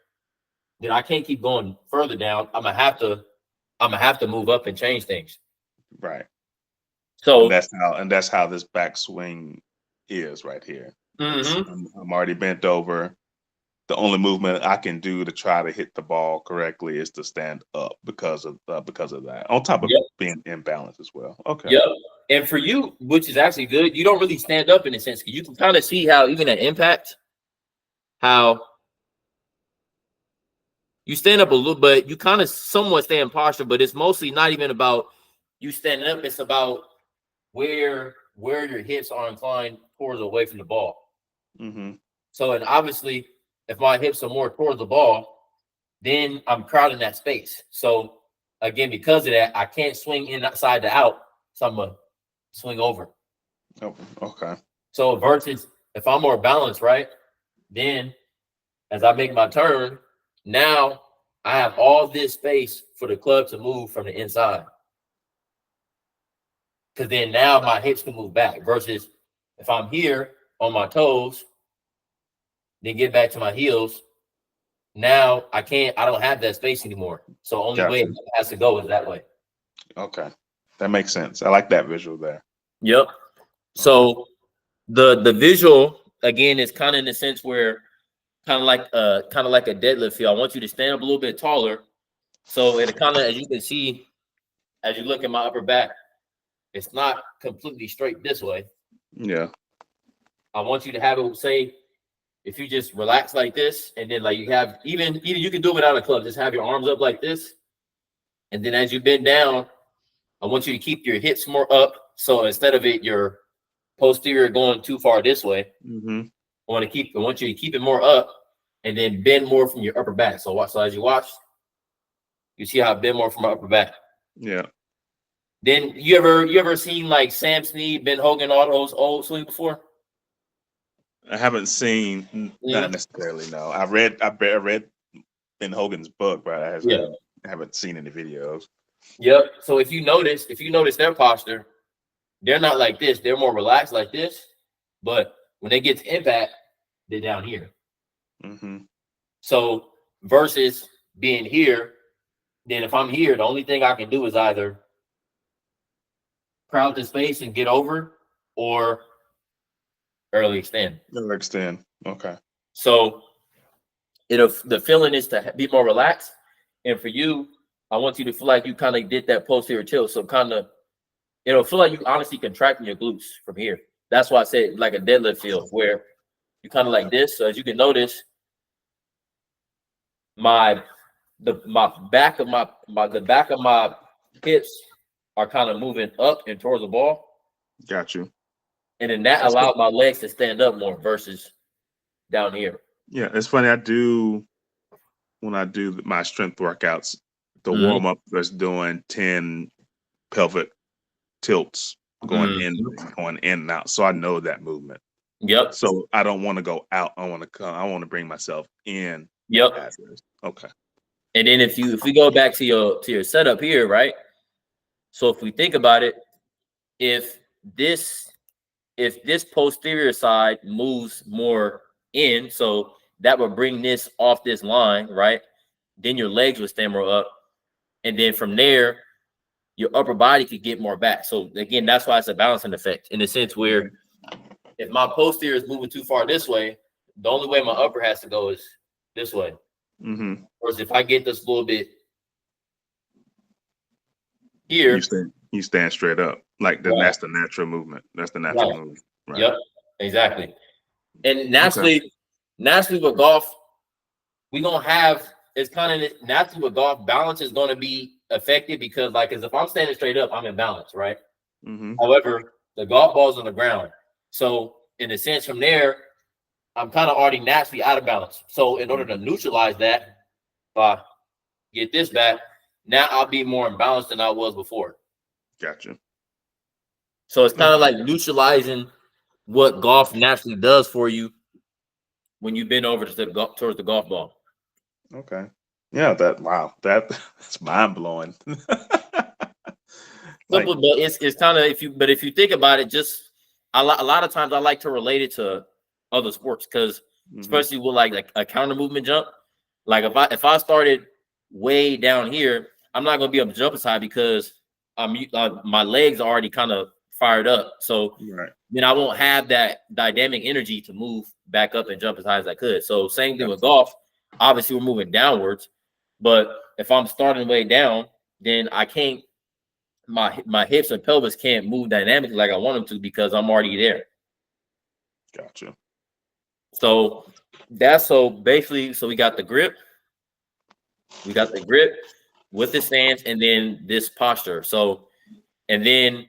Speaker 2: then I can't keep going further down. I'm gonna have to move up and change things.
Speaker 1: Right. And
Speaker 2: So
Speaker 1: that's how this backswing is right here. It's
Speaker 2: mhm.
Speaker 1: I'm already bent over. The only movement I can do to try to hit the ball correctly is to stand up because of that. On top of
Speaker 2: Yep,
Speaker 1: being imbalanced as well. Okay.
Speaker 2: yep. And for you, which is actually good, you don't really stand up in a sense because you can kind of see how even at impact, how you stand up a little, but you kind of somewhat stay in posture, but it's mostly not even about you standing up. It's about where your hips are inclined towards away from the ball.
Speaker 1: Mm-hmm.
Speaker 2: So, and obviously, if my hips are more towards the ball, then I'm crowding that space. So, again, because of that, I can't swing inside to out. So I'm gonna swing over.
Speaker 1: Oh, okay.
Speaker 2: So versus if I'm more balanced, right? Then as I make my turn, now I have all this space for the club to move from the inside. Because then now my hips can move back. Versus if I'm here on my toes, then get back to my heels. Now I don't have that space anymore. So only way it
Speaker 1: Gotcha.
Speaker 2: has to go is that way.
Speaker 1: Okay. That makes sense. I like that visual there.
Speaker 2: Yep.
Speaker 1: Okay.
Speaker 2: So the visual again is kind of in the sense where kind of like a deadlift feel. I want you to stand up a little bit taller. So it kind of as you can see as you look at my upper back, it's not completely straight this way.
Speaker 1: Yeah.
Speaker 2: I want you to have it say if you just relax like this, and then like you have even you can do it without a club. Just have your arms up like this, and then as you bend down, I want you to keep your hips more up. So instead of it your posterior going too far this way,
Speaker 1: Mm-hmm.
Speaker 2: I want you to keep it more up, and then bend more from your upper back. So watch. So as you watch, you see how I bend more from my upper back.
Speaker 1: Yeah.
Speaker 2: Then you ever seen like Sam Snead, Ben Hogan, all those old swing before?
Speaker 1: I haven't seen not
Speaker 2: Mhm.
Speaker 1: necessarily. No, I read Ben Hogan's book, but
Speaker 2: Yeah.
Speaker 1: I haven't seen any videos.
Speaker 2: Yep. So if you notice their posture, they're not like this. They're more relaxed like this. But when they get to impact, they're down here.
Speaker 1: Mm-hmm.
Speaker 2: So versus being here, then if I'm here, the only thing I can do is either crowd the space and get over or early extend.
Speaker 1: Never extend. Okay.
Speaker 2: So the feeling is to be more relaxed. And for you, I want you to feel like you kind of did that posterior tilt. So kind of it'll feel like you honestly contracting your glutes from here. That's why I said like a deadlift feel where you kind of like this. So as you can notice, my my back of my the back of my hips are kind of moving up and towards the ball.
Speaker 1: Got you.
Speaker 2: And then that
Speaker 1: It's fu-
Speaker 2: allowed my legs to stand up more versus down here.
Speaker 1: yeah, it's funny. I do when I do my strength workouts. The
Speaker 2: Mhm.
Speaker 1: warm up is doing 10 pelvic tilts
Speaker 2: Mhm.
Speaker 1: going in and out. So I know that movement.
Speaker 2: Yep.
Speaker 1: So I don't want to go out. I want to come. I want to bring myself in
Speaker 2: Yep.
Speaker 1: as is. Okay.
Speaker 2: And then if we go back to your setup here, right? So if we think about it, if this if this posterior side moves more in, so that would bring this off this line, right? Then your legs would stand more up, and then from there, your upper body could get more back. So again, that's why it's a balancing effect in the sense where if my posterior is moving too far this way, the only way my upper has to go is this way.
Speaker 1: Mm-hmm.
Speaker 2: Whereas if I get this a little bit
Speaker 1: You
Speaker 2: here,
Speaker 1: stand. You stand straight up. Like
Speaker 2: right,
Speaker 1: that's the natural movement. That's the natural
Speaker 2: right,
Speaker 1: movement. Right.
Speaker 2: yep, exactly. And
Speaker 1: Okay.
Speaker 2: naturally with golf, we gonna have it's kind of naturally with golf, balance is gonna be affected because like as if I'm standing straight up, I'm in balance, right?
Speaker 1: Mm-hmm.
Speaker 2: However, the golf ball's on the ground. So in a sense from there, I'm kind of already naturally out of balance. So in order to
Speaker 1: Mm-hmm.
Speaker 2: neutralize that, if I get this back, now I'll be more in balance than I was before.
Speaker 1: Gotcha.
Speaker 2: So it's kind of
Speaker 1: Okay.
Speaker 2: like neutralizing what golf naturally does for you when you bend over towards the golf ball.
Speaker 1: Okay. Yeah. That. Wow. That's mind blowing. Like.
Speaker 2: Simple, but it's kind of if you think about it, just a lot of times I like to relate it to other sports because
Speaker 1: Mm-hmm.
Speaker 2: especially with like a counter movement jump, like if I started way down here, I'm not gonna be able to jump as high because my legs are already kind of fired up. So
Speaker 1: Right.
Speaker 2: then I won't have that dynamic energy to move back up and jump as high as I could. So same thing with
Speaker 1: Gotcha.
Speaker 2: golf. Obviously, we're moving downwards, but if I'm starting way down, then I can't my hips and pelvis can't move dynamically like I want them to because I'm already there.
Speaker 1: Gotcha.
Speaker 2: So that's so basically, so we got the grip with the stance, and then this posture. So, and then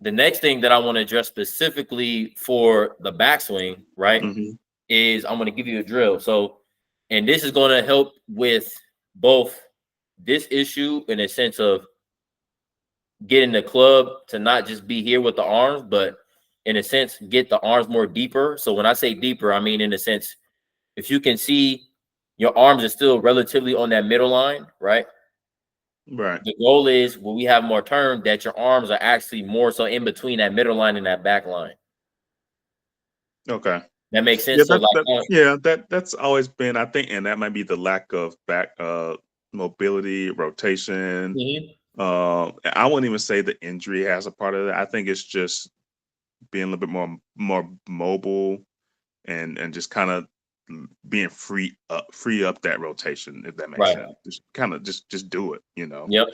Speaker 2: the next thing that I want to address specifically for the backswing, right,
Speaker 1: Mm-hmm.
Speaker 2: is I'm going to give you a drill. So, and this is going to help with both this issue in a sense of getting the club to not just be here with the arms, but in a sense, get the arms more deeper. So when I say deeper, I mean in a sense, if you can see your arms are still relatively on that middle line, right?
Speaker 1: Right.
Speaker 2: The goal is when we have more turn that your arms are actually more so in between that middle line and that back line.
Speaker 1: Okay.
Speaker 2: That makes
Speaker 1: Yeah.
Speaker 2: sense. So like,
Speaker 1: Yeah. That's always been. I think, and that might be the lack of back mobility, rotation.
Speaker 2: mhm,
Speaker 1: I wouldn't even say the injury has a part of that. I think it's just being a little bit more mobile and just kind of being free up that rotation, if that makes
Speaker 2: right.
Speaker 1: sense. Just kind of just do it, you know.
Speaker 2: Yep.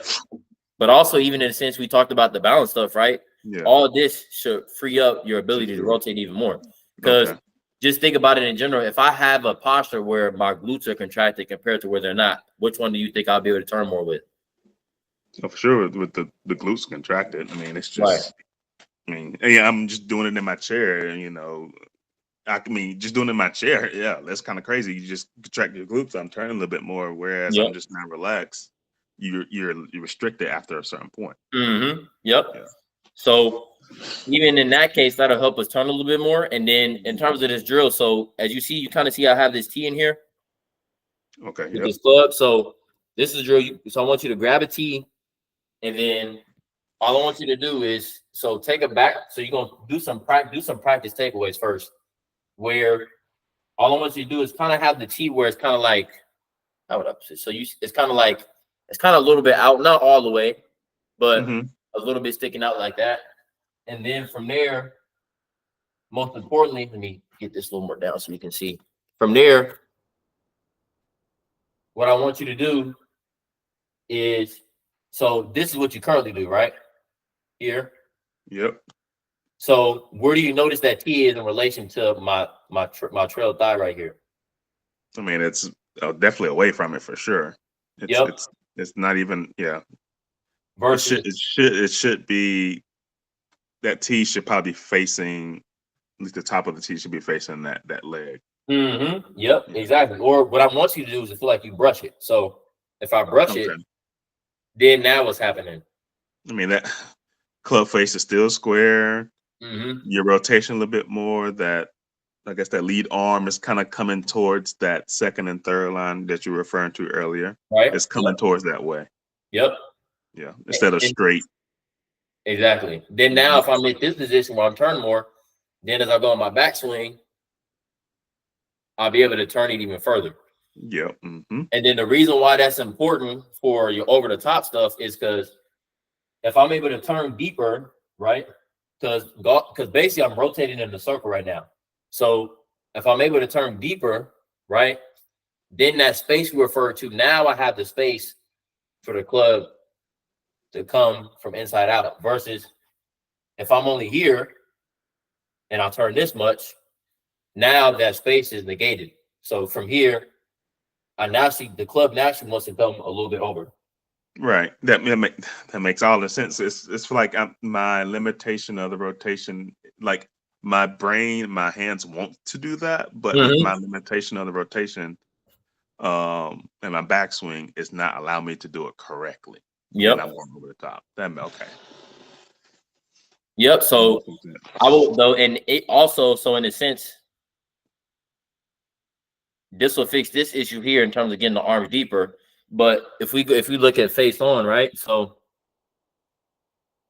Speaker 2: But also, even in a sense, we talked about the balance stuff, right?
Speaker 1: Yeah,
Speaker 2: All this should free up your
Speaker 1: should
Speaker 2: ability to
Speaker 1: free up.
Speaker 2: rotate even more. Because
Speaker 1: Okay.
Speaker 2: just think about it in general. If I have a posture where my glutes are contracted compared to where they're not, which one do you think I'll be able to turn more with?
Speaker 1: So for sure with the glutes contracted. I mean, it's
Speaker 2: Right.
Speaker 1: just. I mean, yeah, I'm just doing it in my chair. You know, I mean, just doing it in my chair. Yeah, that's kind of crazy. You just contract your glutes. I'm turning a little bit more, whereas
Speaker 2: Yep.
Speaker 1: I'm just not relaxed. You're restricted after a certain point.
Speaker 2: Yep.
Speaker 1: Yeah.
Speaker 2: So even in that case, that'll help us turn a little bit more. And then in terms of this drill, so as you see, you kind of see I have this T in here
Speaker 1: Okay.
Speaker 2: with
Speaker 1: Yep.
Speaker 2: this club. So this is drill. So I want you to grab a T, and then all I want you to do is so take it back. So you're gonna do some practice takeaways first. Where all I want you to do is kind of have the T where it's kind of like how would I say? So it's kind of like it's kind of a little bit out, not all the way, but
Speaker 1: Mm-hmm.
Speaker 2: a little bit sticking out like that. And then from there, most importantly, let me get this a little more down so you can see. From there, what I want you to do is so this is what you currently do, right? Here.
Speaker 1: Yep.
Speaker 2: So where do you notice that T is in relation to my trail thigh right here?
Speaker 1: I mean, it's definitely away from it for sure. It's
Speaker 2: Yep.
Speaker 1: it's it's not even. Yeah.
Speaker 2: Versus
Speaker 1: It should be that T should probably be facing. At least the top of the T should be facing that leg.
Speaker 2: Yep,
Speaker 1: Yeah.
Speaker 2: exactly. Or what I want you to do is to feel like you brush it. So if I brush it,
Speaker 1: Okay.
Speaker 2: then now what's happening?
Speaker 1: I mean that club face is still square.
Speaker 2: Mm-hmm.
Speaker 1: Your rotation a little bit more. That I guess that lead arm is kind of coming towards that second and third line that you were referring to earlier.
Speaker 2: Right.
Speaker 1: It's coming towards that way.
Speaker 2: Yep.
Speaker 1: Yeah, instead of
Speaker 2: And
Speaker 1: straight.
Speaker 2: exactly. Then now, if I'm in this position where I'm turning more, then as I go on my backswing, I'll be able to turn it even further.
Speaker 1: Yep. Mm-hmm.
Speaker 2: And then the reason why that's important for your over the top stuff is because if I'm able to turn deeper, right? Because basically I'm rotating in the circle right now. So if I'm able to turn deeper, right, then that space we refer to, now I have the space for the club to come from inside out. Versus if I'm only here and I turn this much, now that space is negated. So from here, I now see the club naturally wants to come a little bit over.
Speaker 1: Right. That makes all the sense. It's like my limitation of the rotation. Like my brain, my hands want to do that, but my limitation of the rotation, and my backswing is not allowing me to do it correctly.
Speaker 2: Yep.
Speaker 1: And I'm going over the top. Okay.
Speaker 2: Yep. So I will though, and it also, so in a sense, this will fix this issue here in terms of getting the arms deeper. But if we look at face on, right? So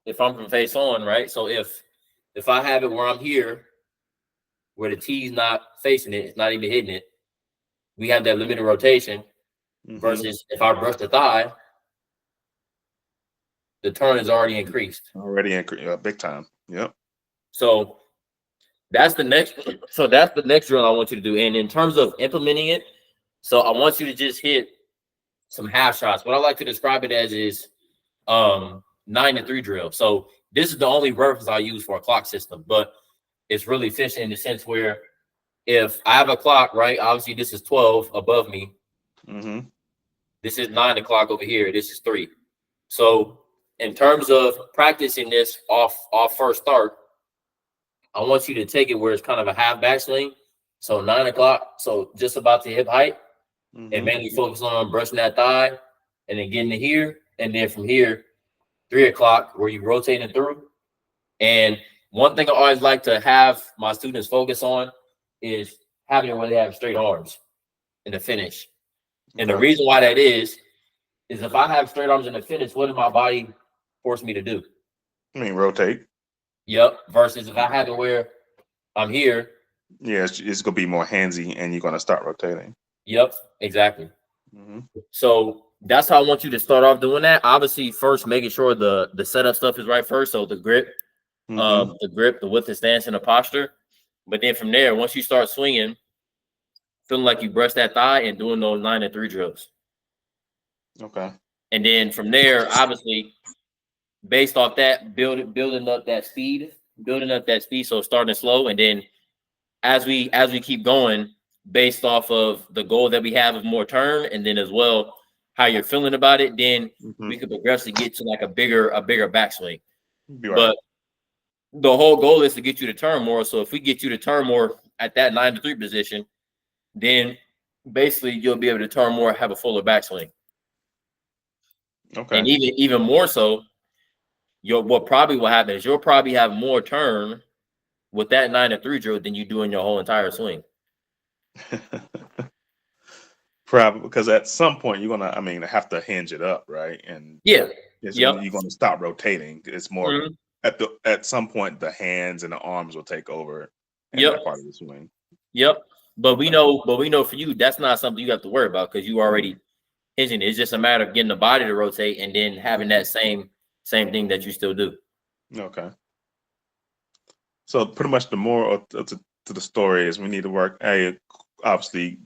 Speaker 2: if I'm from face on, right? So if I have it where I'm here, where the T's not facing it, it's not even hitting it, we have that limited rotation. Versus if I brush the thigh, the turn is already increased.
Speaker 1: Already increased, big time. Yep.
Speaker 2: So that's the next drill I want you to do. And in terms of implementing it, so I want you to just hit some half shots. What I like to describe it as is 9-3 drill. So this is the only reference I use for a clock system, but it's really efficient in the sense where if I have a clock, right? Obviously, this is 12 above me.
Speaker 1: Mm-hmm.
Speaker 2: This is 9 o'clock over here. This is 3. So in terms of practicing this off first start, I want you to take it where it's kind of a half backswing. So 9 o'clock, so just about to hip height, and mainly focus on brushing that thigh and then getting to here. And then from here, 3 o'clock, where you rotating through. And one thing I always like to have my students focus on is having it where they have straight arms in the finish. And the reason why that is if I have straight arms in the finish, what does my body force me to do?
Speaker 1: I mean, rotate.
Speaker 2: Yep. Versus if I have it where I'm here.
Speaker 1: Yeah, it's going to be more handsy and you're going to start rotating.
Speaker 2: Yep, exactly. So that's how I want you to start off doing that. Obviously, first making sure the setup stuff is right first. So the grip, the width and stance and the posture. But then from there, once you start swinging, feeling like you brush that thigh and doing those 9-3 drills.
Speaker 1: Okay.
Speaker 2: And then from there, obviously, based off that, building up that speed. So starting slow, and then as we keep going, based off of the goal that we have of more turn, and then as well how you're feeling about it, then we could progressively get to like a bigger backswing. But the whole goal is to get you to turn more. So if we get you to turn more at that 9-3 position, then basically you'll be able to turn more, have a fuller backswing. Okay. And even more so, what probably will happen is you'll probably have more turn with that 9-3 drill than you do in your whole entire swing.
Speaker 1: Probably because at some point you're gonna, have to hinge it up, right? And
Speaker 2: yeah,
Speaker 1: you're gonna stop rotating. It's more at some point the hands and the arms will take over in that part of the swing.
Speaker 2: Yep. But we know for you that's not something you have to worry about because you already hinging it. It's just a matter of getting the body to rotate and then having that same thing that you still do. Okay.
Speaker 1: So pretty much the moral to the story is we need to work. Obviously,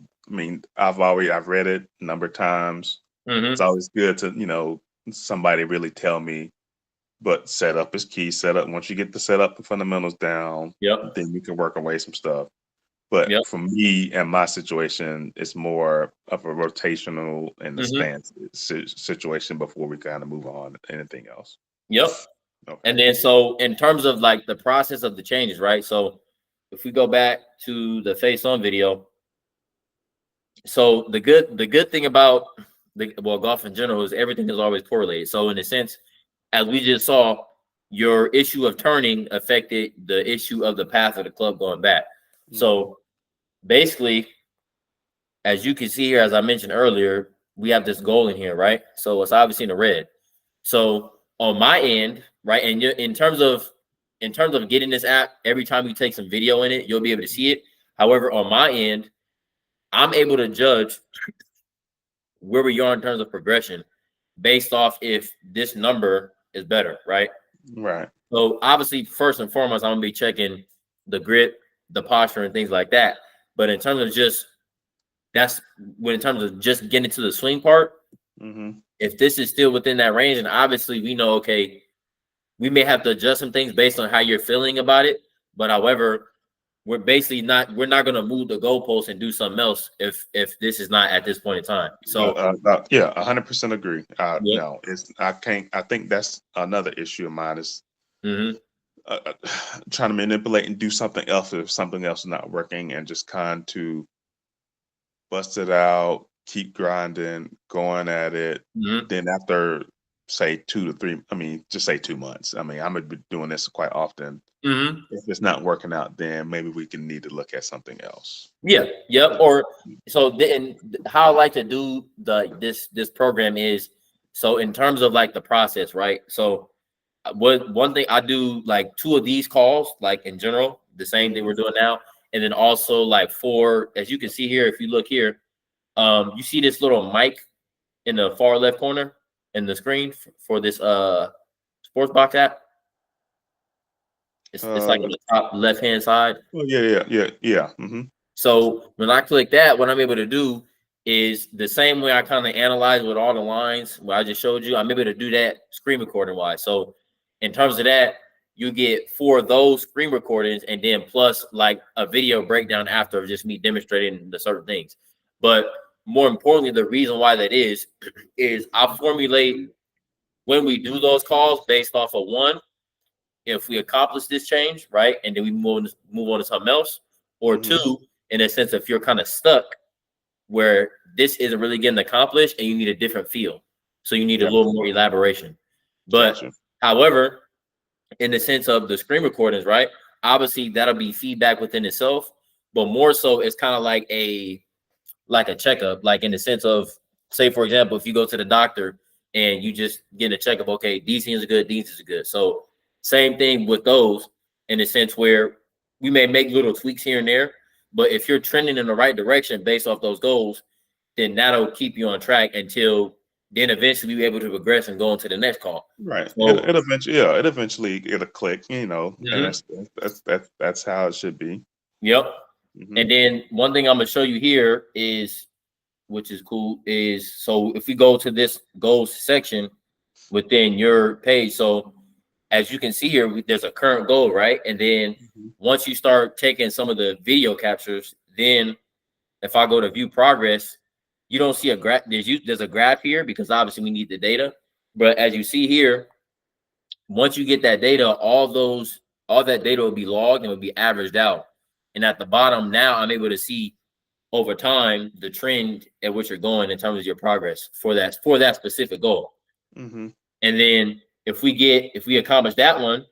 Speaker 1: I've read it a number of times. It's always good to somebody really tell me. But setup is key. Setup. Once you get the setup, the fundamentals down, then you can work away some stuff. But for me and my situation, it's more of a rotational and the stance situation before we kind of move on to anything else.
Speaker 2: Yep. Okay. And then so in terms of like the process of the changes, right? So if we go back to the face on video, so the good thing about golf in general is everything is always correlated. So in a sense, as we just saw, your issue of turning affected the issue of the path of the club going back. So basically, as you can see here, as I mentioned earlier, we have this goal in here, right? So it's obviously in the red. So on my end, right, and in terms of getting this app, every time you take some video in it, you'll be able to see it. However, on my end, I'm able to judge where we are in terms of progression based off if this number is better, right?
Speaker 1: Right.
Speaker 2: So obviously, first and foremost, I'm gonna be checking the grip, the posture, and things like that. But in terms of just in terms of just getting to the swing part, if this is still within that range, and obviously we know, okay, we may have to adjust some things based on how you're feeling about it. But however, we're not going to move the goalpost and do something else if this is not at this point in time. So
Speaker 1: yeah, 100% agree.
Speaker 2: yeah.
Speaker 1: No, I can't. I think that's another issue of mine is trying to manipulate and do something else if something else is not working, and just kind to bust it out, keep grinding, going at it. Then after say 2 to 3, I mean, just say 2 months. I mean, I'm gonna be doing this quite often. If it's not working out, then maybe we need to look at something else.
Speaker 2: Yeah, yep. Or so then how I like to do this program is, so in terms of like the process, right? So one thing I do, like 2 of these calls, like in general, the same thing we're doing now, and then also like 4, as you can see here, if you look here, you see this little mic in the far left corner in the screen for this sports box app. It's like on the top left hand side.
Speaker 1: Oh yeah.
Speaker 2: So when I click that, what I'm able to do is the same way I kind of analyze with all the lines what I just showed you. I'm able to do that screen recording wise. So in terms of that, you get 4 of those screen recordings, and then plus like a video breakdown after of just me demonstrating the certain things. But more importantly, the reason why that is I formulate when we do those calls based off of 1, if we accomplish this change, right, and then we move on to something else, or 2, in a sense, if you're kind of stuck where this isn't really getting accomplished and you need a different feel, so you need a little more elaboration. But however, in the sense of the screen recordings, right, obviously that'll be feedback within itself, but more so it's kind of like a checkup, like in the sense of, say for example, if you go to the doctor and you just get a checkup, okay, these things are good, these things are good. So same thing with those, in the sense where we may make little tweaks here and there, but if you're trending in the right direction based off those goals, then that'll keep you on track until then eventually we'll be able to progress and go into the next call.
Speaker 1: Right. So, it'll eventually click, and that's how it should be.
Speaker 2: Yep. And then one thing I'm gonna show you here is, which is cool, is so if we go to this goals section within your page, so as you can see here, there's a current goal, right? And then once you start taking some of the video captures, then if I go to view progress, you don't see a graph. There's a graph here because obviously we need the data. But as you see here, once you get that data, all that data will be logged and will be averaged out. And at the bottom now, I'm able to see over time the trend at which you're going in terms of your progress for that specific goal. And then if we accomplish that one,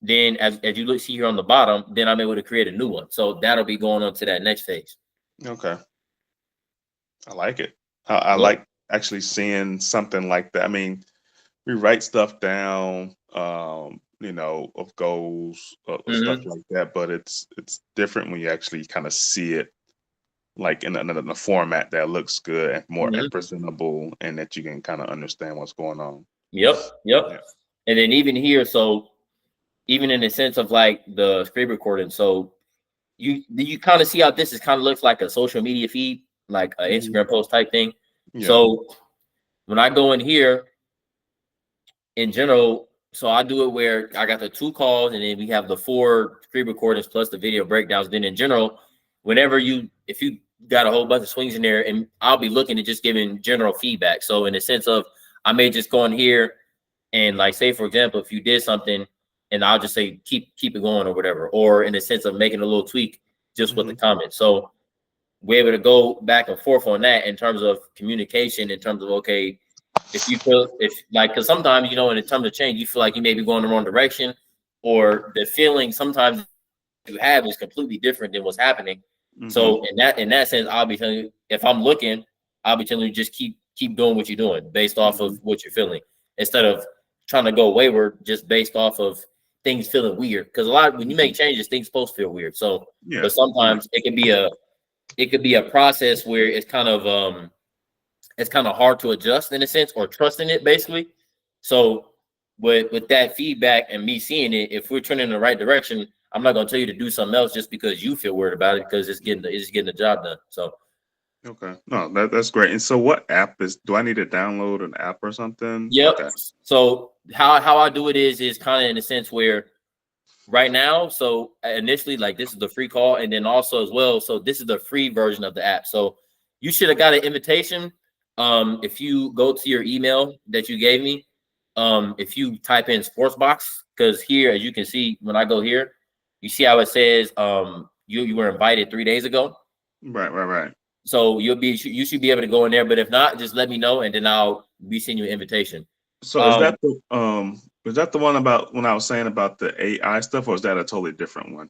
Speaker 2: then as you see here on the bottom, then I'm able to create a new one. So that'll be going on to that next phase. Okay.
Speaker 1: I like it. I like actually seeing something like that. I mean, we write stuff down, of goals or stuff like that, but it's different when you actually kind of see it like in a format that looks good and more presentable, and that you can kind of understand what's going on.
Speaker 2: Yep. And then even here, so even in the sense of like the screen recording, so you kind of see how this is kind of looks like a social media feed, like an Instagram post type thing. So when I go in here, in general, so I do it where I got the 2 calls, and then we have the 4 screen recordings plus the video breakdowns. Then in general, if you got a whole bunch of swings in there, and I'll be looking at just giving general feedback. So in the sense of, I may just go in here and like say, for example, if you did something, and I'll just say keep it going or whatever, or in the sense of making a little tweak just with the comments. So we're able to go back and forth on that in terms of communication, in terms of, okay, If you feel if like because sometimes in terms of change, you feel like you may be going the wrong direction, or the feeling sometimes you have is completely different than what's happening.
Speaker 1: Mm-hmm.
Speaker 2: So in that sense, I'll be telling you if I'm looking, I'll be telling you just keep doing what you're doing based off
Speaker 1: Mm-hmm.
Speaker 2: of what you're feeling instead of trying to go wayward just based off of things feeling weird. Because a lot when you
Speaker 1: Mm-hmm.
Speaker 2: make changes, things supposed to feel weird. So,
Speaker 1: Yeah.
Speaker 2: but sometimes it could be a process where it's kind of hard to adjust in a sense or trust in it basically. So with that feedback and me seeing it, if we're trending in the right direction, I'm not gonna tell you to do something else just because you feel worried about it because it's getting the job done. So
Speaker 1: Okay. No, that's great. And so, what app do I need to download an app or something?
Speaker 2: yep.
Speaker 1: Okay.
Speaker 2: So how I do it is kind of in a sense where right now, so initially like this is the free call, and then also as well, so this is the free version of the app. So you should have got an invitation. If you go to your email that you gave me, if you type in sports box, because here as you can see when I go here, you see how it says you were invited 3 days ago.
Speaker 1: Right. Right. Right.
Speaker 2: So you should be able to go in there, but if not, just let me know and then I'll be sending you an invitation.
Speaker 1: So,
Speaker 2: Um,
Speaker 1: is that the one about when I was saying about the AI stuff, or is that a totally different one?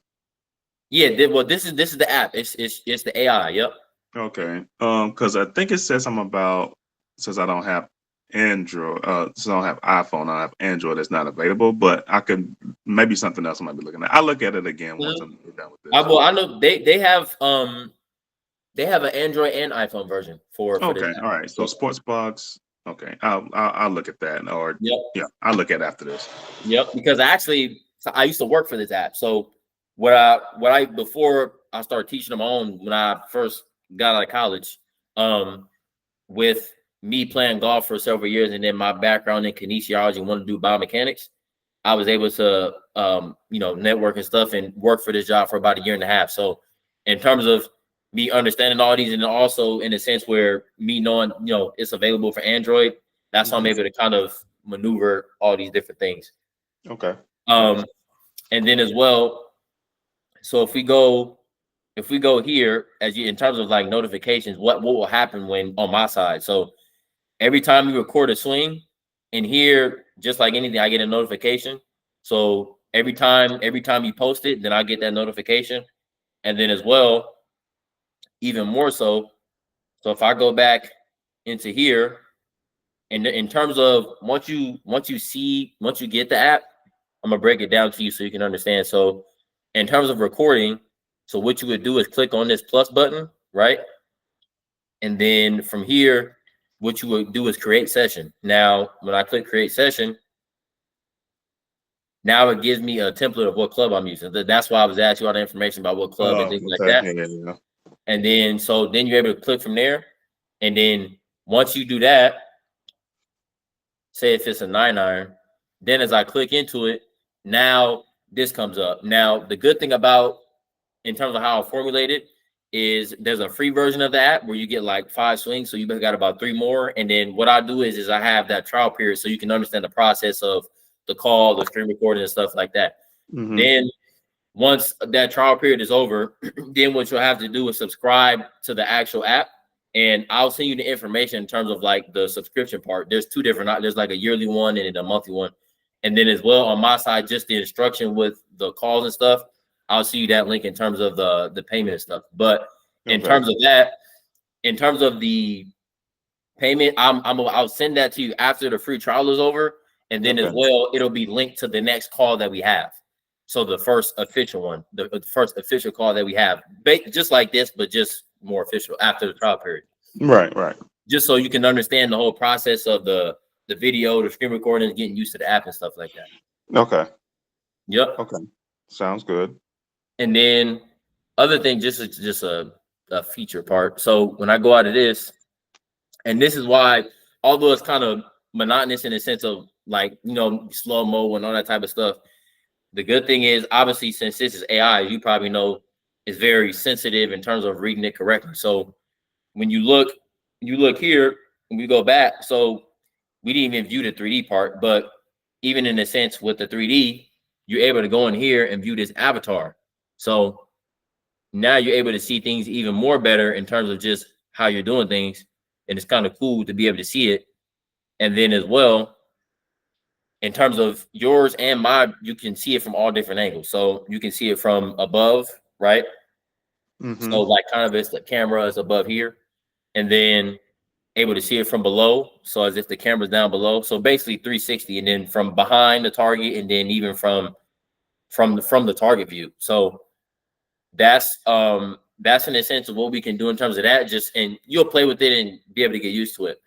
Speaker 2: yeah, well, this is the app. It's the AI. Yep.
Speaker 1: Okay. Because I think it says something about since I don't have Android, since I don't have iPhone, I have Android. It's not available, but I could maybe something else I might be looking at. I'll look at it again once
Speaker 2: Mhm.
Speaker 1: I'm done with
Speaker 2: I
Speaker 1: this.
Speaker 2: well, I know they have an Android and iPhone version for this
Speaker 1: Okay.
Speaker 2: app.
Speaker 1: All right. So
Speaker 2: Yep.
Speaker 1: sports box. Okay. I'll look at that. Or
Speaker 2: Yep.
Speaker 1: yeah, I'll look at it after this.
Speaker 2: Yep. Because actually, so I used to work for this app. So what I before I started teaching them on when I first got out of college, um, with me playing golf for several years and then my background in kinesiology and wanting to do biomechanics, I was able to network and stuff and work for this job for about a year and a half. So in terms of me understanding all these and also in a sense where me knowing it's available for Android, that's how I'm
Speaker 1: Hmm.
Speaker 2: able to kind of maneuver all these different things.
Speaker 1: Okay. Gotcha.
Speaker 2: Um, and then as well, so if we go here as you in terms of like notifications, what will happen when on my side? So every time you record a swing in here, just like anything, I get a notification. So every time you post it, then I get that notification. And then as well, even more so. So if I go back into here, and in terms of once you get the app, I'm gonna break it down to you so you can understand. So in terms of recording, so what you would do is click on this plus button, right? And then from here, what you would do is create session. Now, when I click create session, now it gives me a template of what club I'm using. That's why I was asking you all the information about what club and
Speaker 1: Oh,
Speaker 2: things like
Speaker 1: okay.
Speaker 2: that.
Speaker 1: Yeah, yeah, yeah.
Speaker 2: And then then you're able to click from there. And then once you do that, say if it's a 9 iron, then as I click into it, now this comes up. Now, the good thing about in terms of how I formulate it is there's a free version of the app where you get like 5 swings, so you got about 3 more. And then what I do is I have that trial period so you can understand the process of the call, the screen recording, and stuff like that.
Speaker 1: Hmm.
Speaker 2: Then once that trial period is over, then what you'll have to do is subscribe to the actual app. And I'll send you the information in terms of like the subscription part. There's two different, there's like a yearly one and then a monthly one. And then as well on my side, just the instruction with the calls and stuff. I'll see you that link in terms of the payment and stuff. But in
Speaker 1: Okay.
Speaker 2: terms of that, in terms of the payment, I'll send that to you after the free trial is over. And then as
Speaker 1: Okay.
Speaker 2: well, it'll be linked to the next call that we have. So the first official one, the first official call that we have, just like this, but just more official after the trial period.
Speaker 1: Right. Right.
Speaker 2: Just so you can understand the whole process of the video, the screen recording, getting used to the app and stuff like that.
Speaker 1: Okay.
Speaker 2: Yep.
Speaker 1: Okay. Sounds good.
Speaker 2: And then other thing, just a feature part. So when I go out of this, and this is why, although it's kind of monotonous in the sense of like slow mo and all that type of stuff, the good thing is obviously since this is AI, you probably know it's very sensitive in terms of reading it correctly. So when you look here, and we go back. So we didn't even view the 3D part, but even in a sense with the 3D, you're able to go in here and view this avatar. So now you're able to see things even more better in terms of just how you're doing things. And it's kind of cool to be able to see it And then as well, in terms of yours and mine, you can see it from all different angles. So you can see it from above, right? So like kind of it's the camera is above here, and then able to see it from below. So as if the camera's down below. So basically 360, and then from behind the target, and then even from the target view. So that's in a sense of what we can do in terms of that. Just and you'll play with it and be able to get used to it.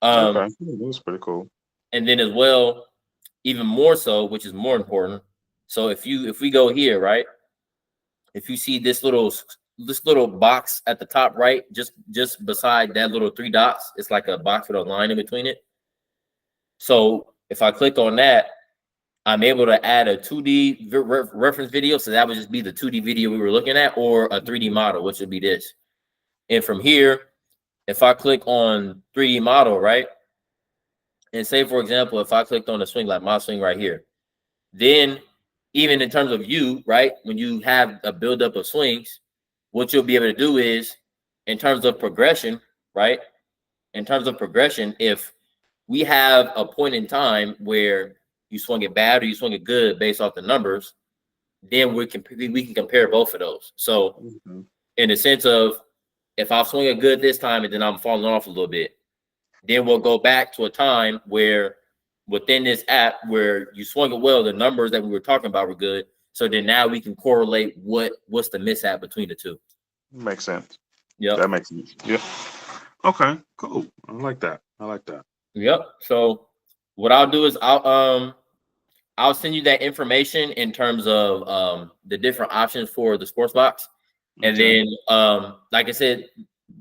Speaker 1: Okay, that's pretty cool.
Speaker 2: And then as well, even more so, which is more important. So if we go here, right? If you see this little box at the top right, just beside that little three dots, it's like a box with a line in between it. So if I click on that, I'm able to add a 2D reference video. So that would just be the 2D video we were looking at, or a 3D model, which would be this. And from here, if I click on 3D model, right? And say, for example, if I clicked on a swing, like my swing right here, then even in terms of you, right? When you have a buildup of swings, what you'll be able to do is, in terms of progression, right? In terms of progression, if we have a point in time where you swung it bad or you swung it good based off the numbers, then we can compare both of those. So in the sense of, if I swing it good this time and then I'm falling off a little bit, then we'll go back to a time where within this app where you swung it well, the numbers that we were talking about were good. So then now we can correlate what's the mishap between the two.
Speaker 1: Makes sense.
Speaker 2: Yep.
Speaker 1: That makes sense. Yep. Okay, cool. I like that.
Speaker 2: Yep. So what I'll do is I'll send you that information in terms of the different options for the sports box. And then like I said,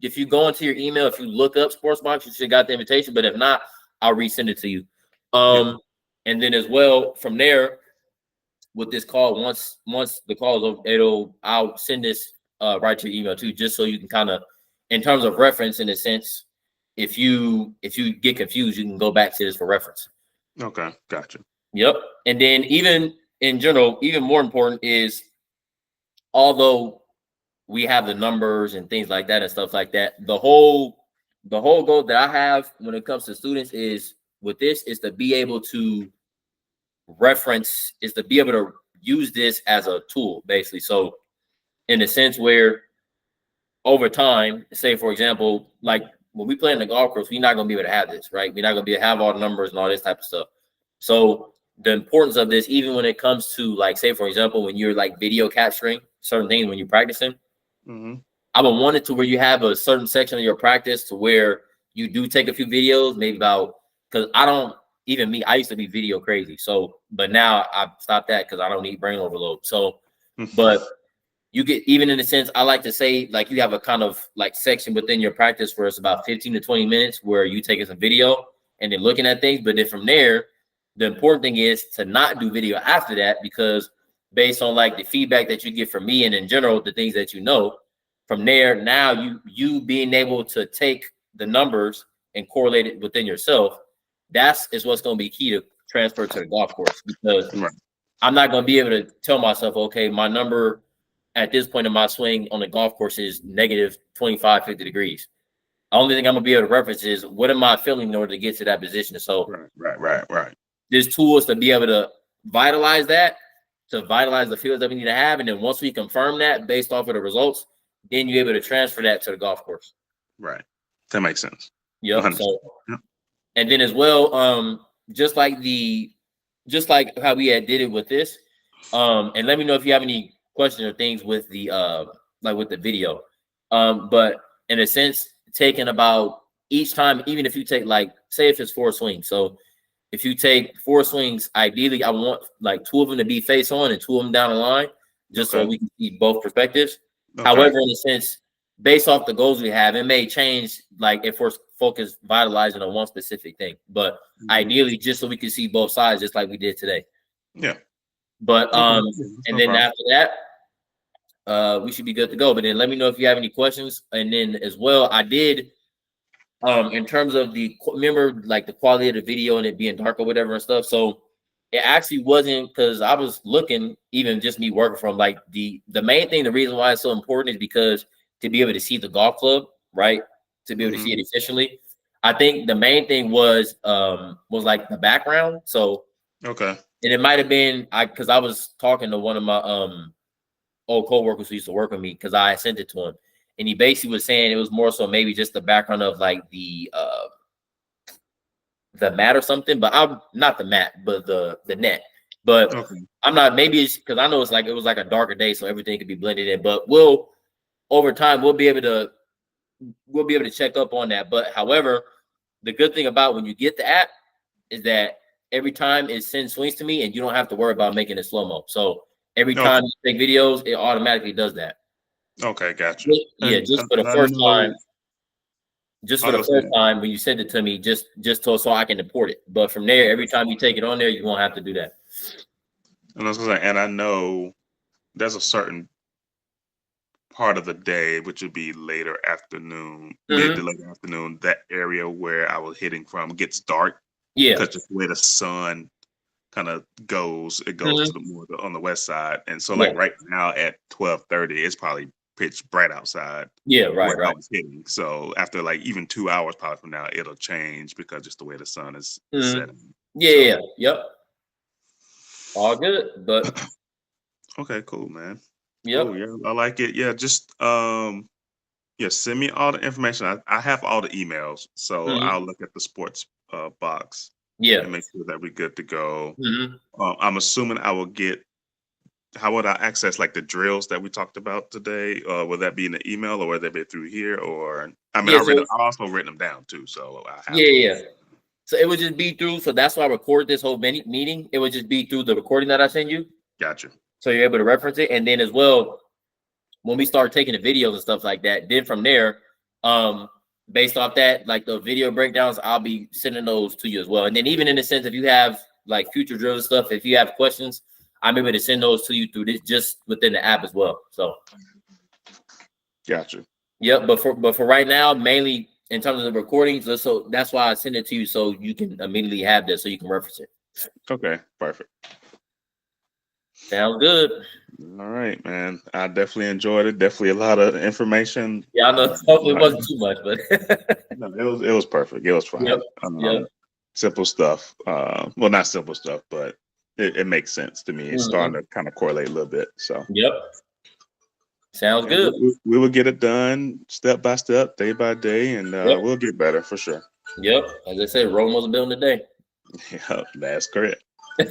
Speaker 2: if you go into your email, if you look up sports box, you should got the invitation. But if not, I'll resend it to you. And then as well from there, with this call, once the call is over, I'll send this right to your email too, just so you can kind of, in terms of reference, in a sense, if you get confused, you can go back to this for reference.
Speaker 1: Okay, gotcha.
Speaker 2: Yep. And then even in general, even more important is, although we have the numbers and things like that and stuff like that, the whole goal that I have when it comes to students is, with this, is to be able to reference, is to be able to use this as a tool, basically. So in a sense where over time, say for example, like when we play in the golf course, we're not going to be able to have this, right? We're not going to be able to have all the numbers and all this type of stuff. So the importance of this, even when it comes to, like, say for example, when you're like video capturing certain things when you're practicing, I would want it to where you have a certain section of your practice to where you do take a few videos, maybe about, because even me, I used to be video crazy. So, but now I've stopped that because I don't need brain overload. So, but you get, even in a sense, I like to say, like, you have a kind of like section within your practice where it's about 15 to 20 minutes where you taking some video and then looking at things. But then from there, the important thing is to not do video after that, because based on like the feedback that you get from me and in general, the things that you know, from there, now you being able to take the numbers and correlate it within yourself, is what's going to be key to transfer to the golf course. Because I'm not going to be able to tell myself, okay, my number at this point in my swing on the golf course is negative 25, 50 degrees. The only thing I'm going to be able to reference is, what am I feeling in order to get to that position? So
Speaker 1: Right.
Speaker 2: There's tools to be able to vitalize that, to vitalize the fields that we need to have. And then once we confirm that based off of the results, then you're able to transfer that to the golf course.
Speaker 1: Right. That makes sense.
Speaker 2: Yep. So, and then as well, just like how we had did it with this, and let me know if you have any questions or things with the like with the video. But in a sense, taking about each time, even if you take, like, say if it's 4 swings. So if you take 4 swings, ideally I want like 2 of them to be face on and 2 of them down the line, just so we can see both perspectives. However, in a sense, based off the goals we have, it may change, like if we're focused vitalizing on one specific thing. But ideally, just so we can see both sides, just like we did today.
Speaker 1: Yeah.
Speaker 2: But and then after that, we should be good to go. But then let me know if you have any questions. And then as well, I did in terms of remember like the quality of the video and it being dark or whatever and stuff. So it actually wasn't, because I was looking, even just me working from, like, the main thing, the reason why it's so important is because to be able to see the golf club, right? To be able to see it efficiently, I think the main thing was like the background. So
Speaker 1: Okay.
Speaker 2: and it might have been because I was talking to one of my old coworkers who used to work with me because I sent it to him, and he basically was saying it was more so maybe just the background of like the mat or something, but I'm not the mat, but the net. But
Speaker 1: Okay.
Speaker 2: I'm not. Maybe it's because I know it's like it was like a darker day, so everything could be blended in. But we'll over time we'll be able to check up on that. But however, the good thing about when you get the app is that every time it sends swings to me, and you don't have to worry about making it slow mo. So every time
Speaker 1: Okay.
Speaker 2: you take videos, it automatically does that.
Speaker 1: Okay. Gotcha.
Speaker 2: Yeah, just for the
Speaker 1: And I
Speaker 2: first time,
Speaker 1: know.
Speaker 2: just
Speaker 1: I
Speaker 2: for the
Speaker 1: was
Speaker 2: first
Speaker 1: gonna say.
Speaker 2: time when you send it to me, just so I can import it. But from there, every time you take it on there, you won't have to do that.
Speaker 1: And I was gonna say, and I know there's a certain part of the day, which would be later afternoon, mid to
Speaker 2: Hmm.
Speaker 1: late afternoon, that area where I was hitting from gets dark
Speaker 2: Yeah.
Speaker 1: because just where the sun kind of goes, it goes to
Speaker 2: Hmm.
Speaker 1: the more on the west side. And so
Speaker 2: Yeah.
Speaker 1: like right now at 12:30, it's probably pitch bright outside
Speaker 2: Yeah.
Speaker 1: where
Speaker 2: Right.
Speaker 1: I
Speaker 2: Right.
Speaker 1: was hitting. So after like even 2 hours probably from now, it'll change because just the way the sun is
Speaker 2: Hmm.
Speaker 1: setting.
Speaker 2: Yeah.
Speaker 1: So
Speaker 2: Yeah. Yep. All good. But
Speaker 1: okay, cool, man. Cool.
Speaker 2: yep.
Speaker 1: Yeah, I like it. Yeah, just yeah, send me all the information. I have all the emails, so I'll
Speaker 2: Hmm.
Speaker 1: look at the sports box
Speaker 2: Yeah.
Speaker 1: and make sure that we're good to go.
Speaker 2: Hmm.
Speaker 1: I'm assuming I will get. How would I access like the drills that we talked about today? Will that be in the email, or will that be through here? Or I mean,
Speaker 2: Yeah. So
Speaker 1: I also written them down too, so I have
Speaker 2: yeah.
Speaker 1: those.
Speaker 2: Yeah. So it would just be through. So that's why I record this whole meeting. It would just be through the recording that I send you,
Speaker 1: Gotcha.
Speaker 2: so you're able to reference it. And then as well, when we start taking the videos and stuff like that, then from there, um, based off that, like the video breakdowns, I'll be sending those to you as well. And then even in the sense, if you have like future drills and stuff, if you have questions, I'm able to send those to you through this just within the app as well. So
Speaker 1: Gotcha.
Speaker 2: yep. But for right now, mainly in terms of the recordings, so that's why I send it to you so you can immediately have this so you can reference it.
Speaker 1: Okay. Perfect.
Speaker 2: Sounds good.
Speaker 1: All right, man. I definitely enjoyed it. Definitely a lot of information.
Speaker 2: Yeah, I know. Hopefully it
Speaker 1: Like,
Speaker 2: wasn't too much, but
Speaker 1: no, it was perfect. It was
Speaker 2: yep,
Speaker 1: fine.
Speaker 2: yep,
Speaker 1: Simple stuff. Well, not simple stuff, but it makes sense to me. It's starting
Speaker 2: hmm,
Speaker 1: to kind of correlate a little bit. So,
Speaker 2: yep. Sounds
Speaker 1: and
Speaker 2: good.
Speaker 1: we will get it done step by step, day by day, and
Speaker 2: Yep,
Speaker 1: we'll get better for sure.
Speaker 2: yep. As I said, Rome was built in a day.
Speaker 1: Yeah, that's correct. All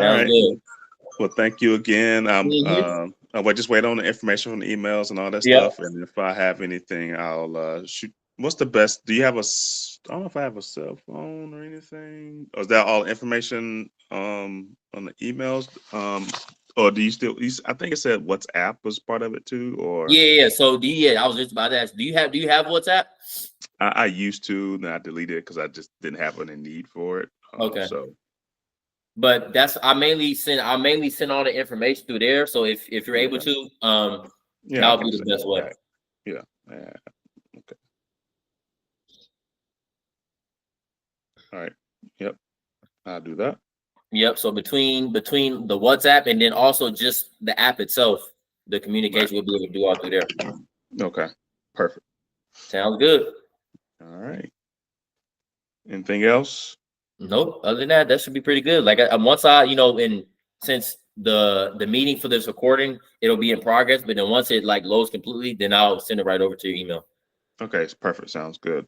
Speaker 2: Sounds
Speaker 1: right.
Speaker 2: good.
Speaker 1: Well, thank you again.
Speaker 2: Hmm.
Speaker 1: I'll just wait on the information from the emails and all that
Speaker 2: Yep.
Speaker 1: stuff. And if I have anything, I'll shoot. What's the best? Do you have I don't know if I have a cell phone or anything. Or is that all information on the emails? Or do you still? I think it said WhatsApp was part of it too. Or
Speaker 2: Yeah, yeah. So I was just about to ask, do you have WhatsApp?
Speaker 1: I used to, then I deleted it because I just didn't have any need for it.
Speaker 2: Okay.
Speaker 1: So
Speaker 2: But that's I mainly send all the information through there. So if you're able
Speaker 1: okay,
Speaker 2: to,
Speaker 1: yeah, I
Speaker 2: that'll
Speaker 1: can
Speaker 2: be the
Speaker 1: send
Speaker 2: best
Speaker 1: that
Speaker 2: way.
Speaker 1: back. Yeah, yeah. Okay. All right. Yep. I'll do that.
Speaker 2: Yep. So between the WhatsApp and then also just the app itself, the
Speaker 1: Right.
Speaker 2: communication will be able to do all through there.
Speaker 1: Okay. Perfect.
Speaker 2: Sounds good.
Speaker 1: All right. Anything else?
Speaker 2: Nope. Other than that, that should be pretty good. Like once and since the meeting for this recording, it'll be in progress. But then once it like loads completely, then I'll send it right over to your email.
Speaker 1: Okay, it's perfect. Sounds good.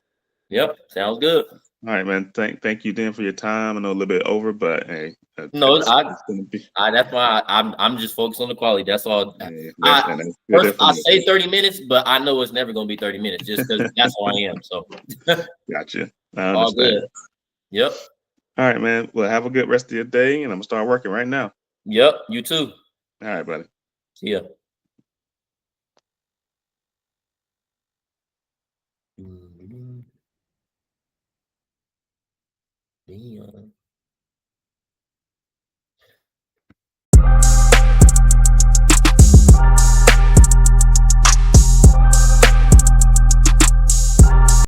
Speaker 2: Yep. Sounds good.
Speaker 1: All right, man. Thank you, Dan, for your time. I know a little bit over, but hey,
Speaker 2: No,
Speaker 1: it's gonna be.
Speaker 2: that's why I'm just focused on the quality. That's all.
Speaker 1: Yeah,
Speaker 2: I
Speaker 1: that's good
Speaker 2: first I say
Speaker 1: information.
Speaker 2: 30 minutes, but I know it's never gonna be 30 minutes just because that's how I am. So
Speaker 1: Gotcha. I
Speaker 2: all
Speaker 1: understand.
Speaker 2: good. Yep.
Speaker 1: All right, man. Well, have a good rest of your day, and I'm gonna start working right now.
Speaker 2: Yep. You too.
Speaker 1: All right, buddy.
Speaker 2: See ya. Damn.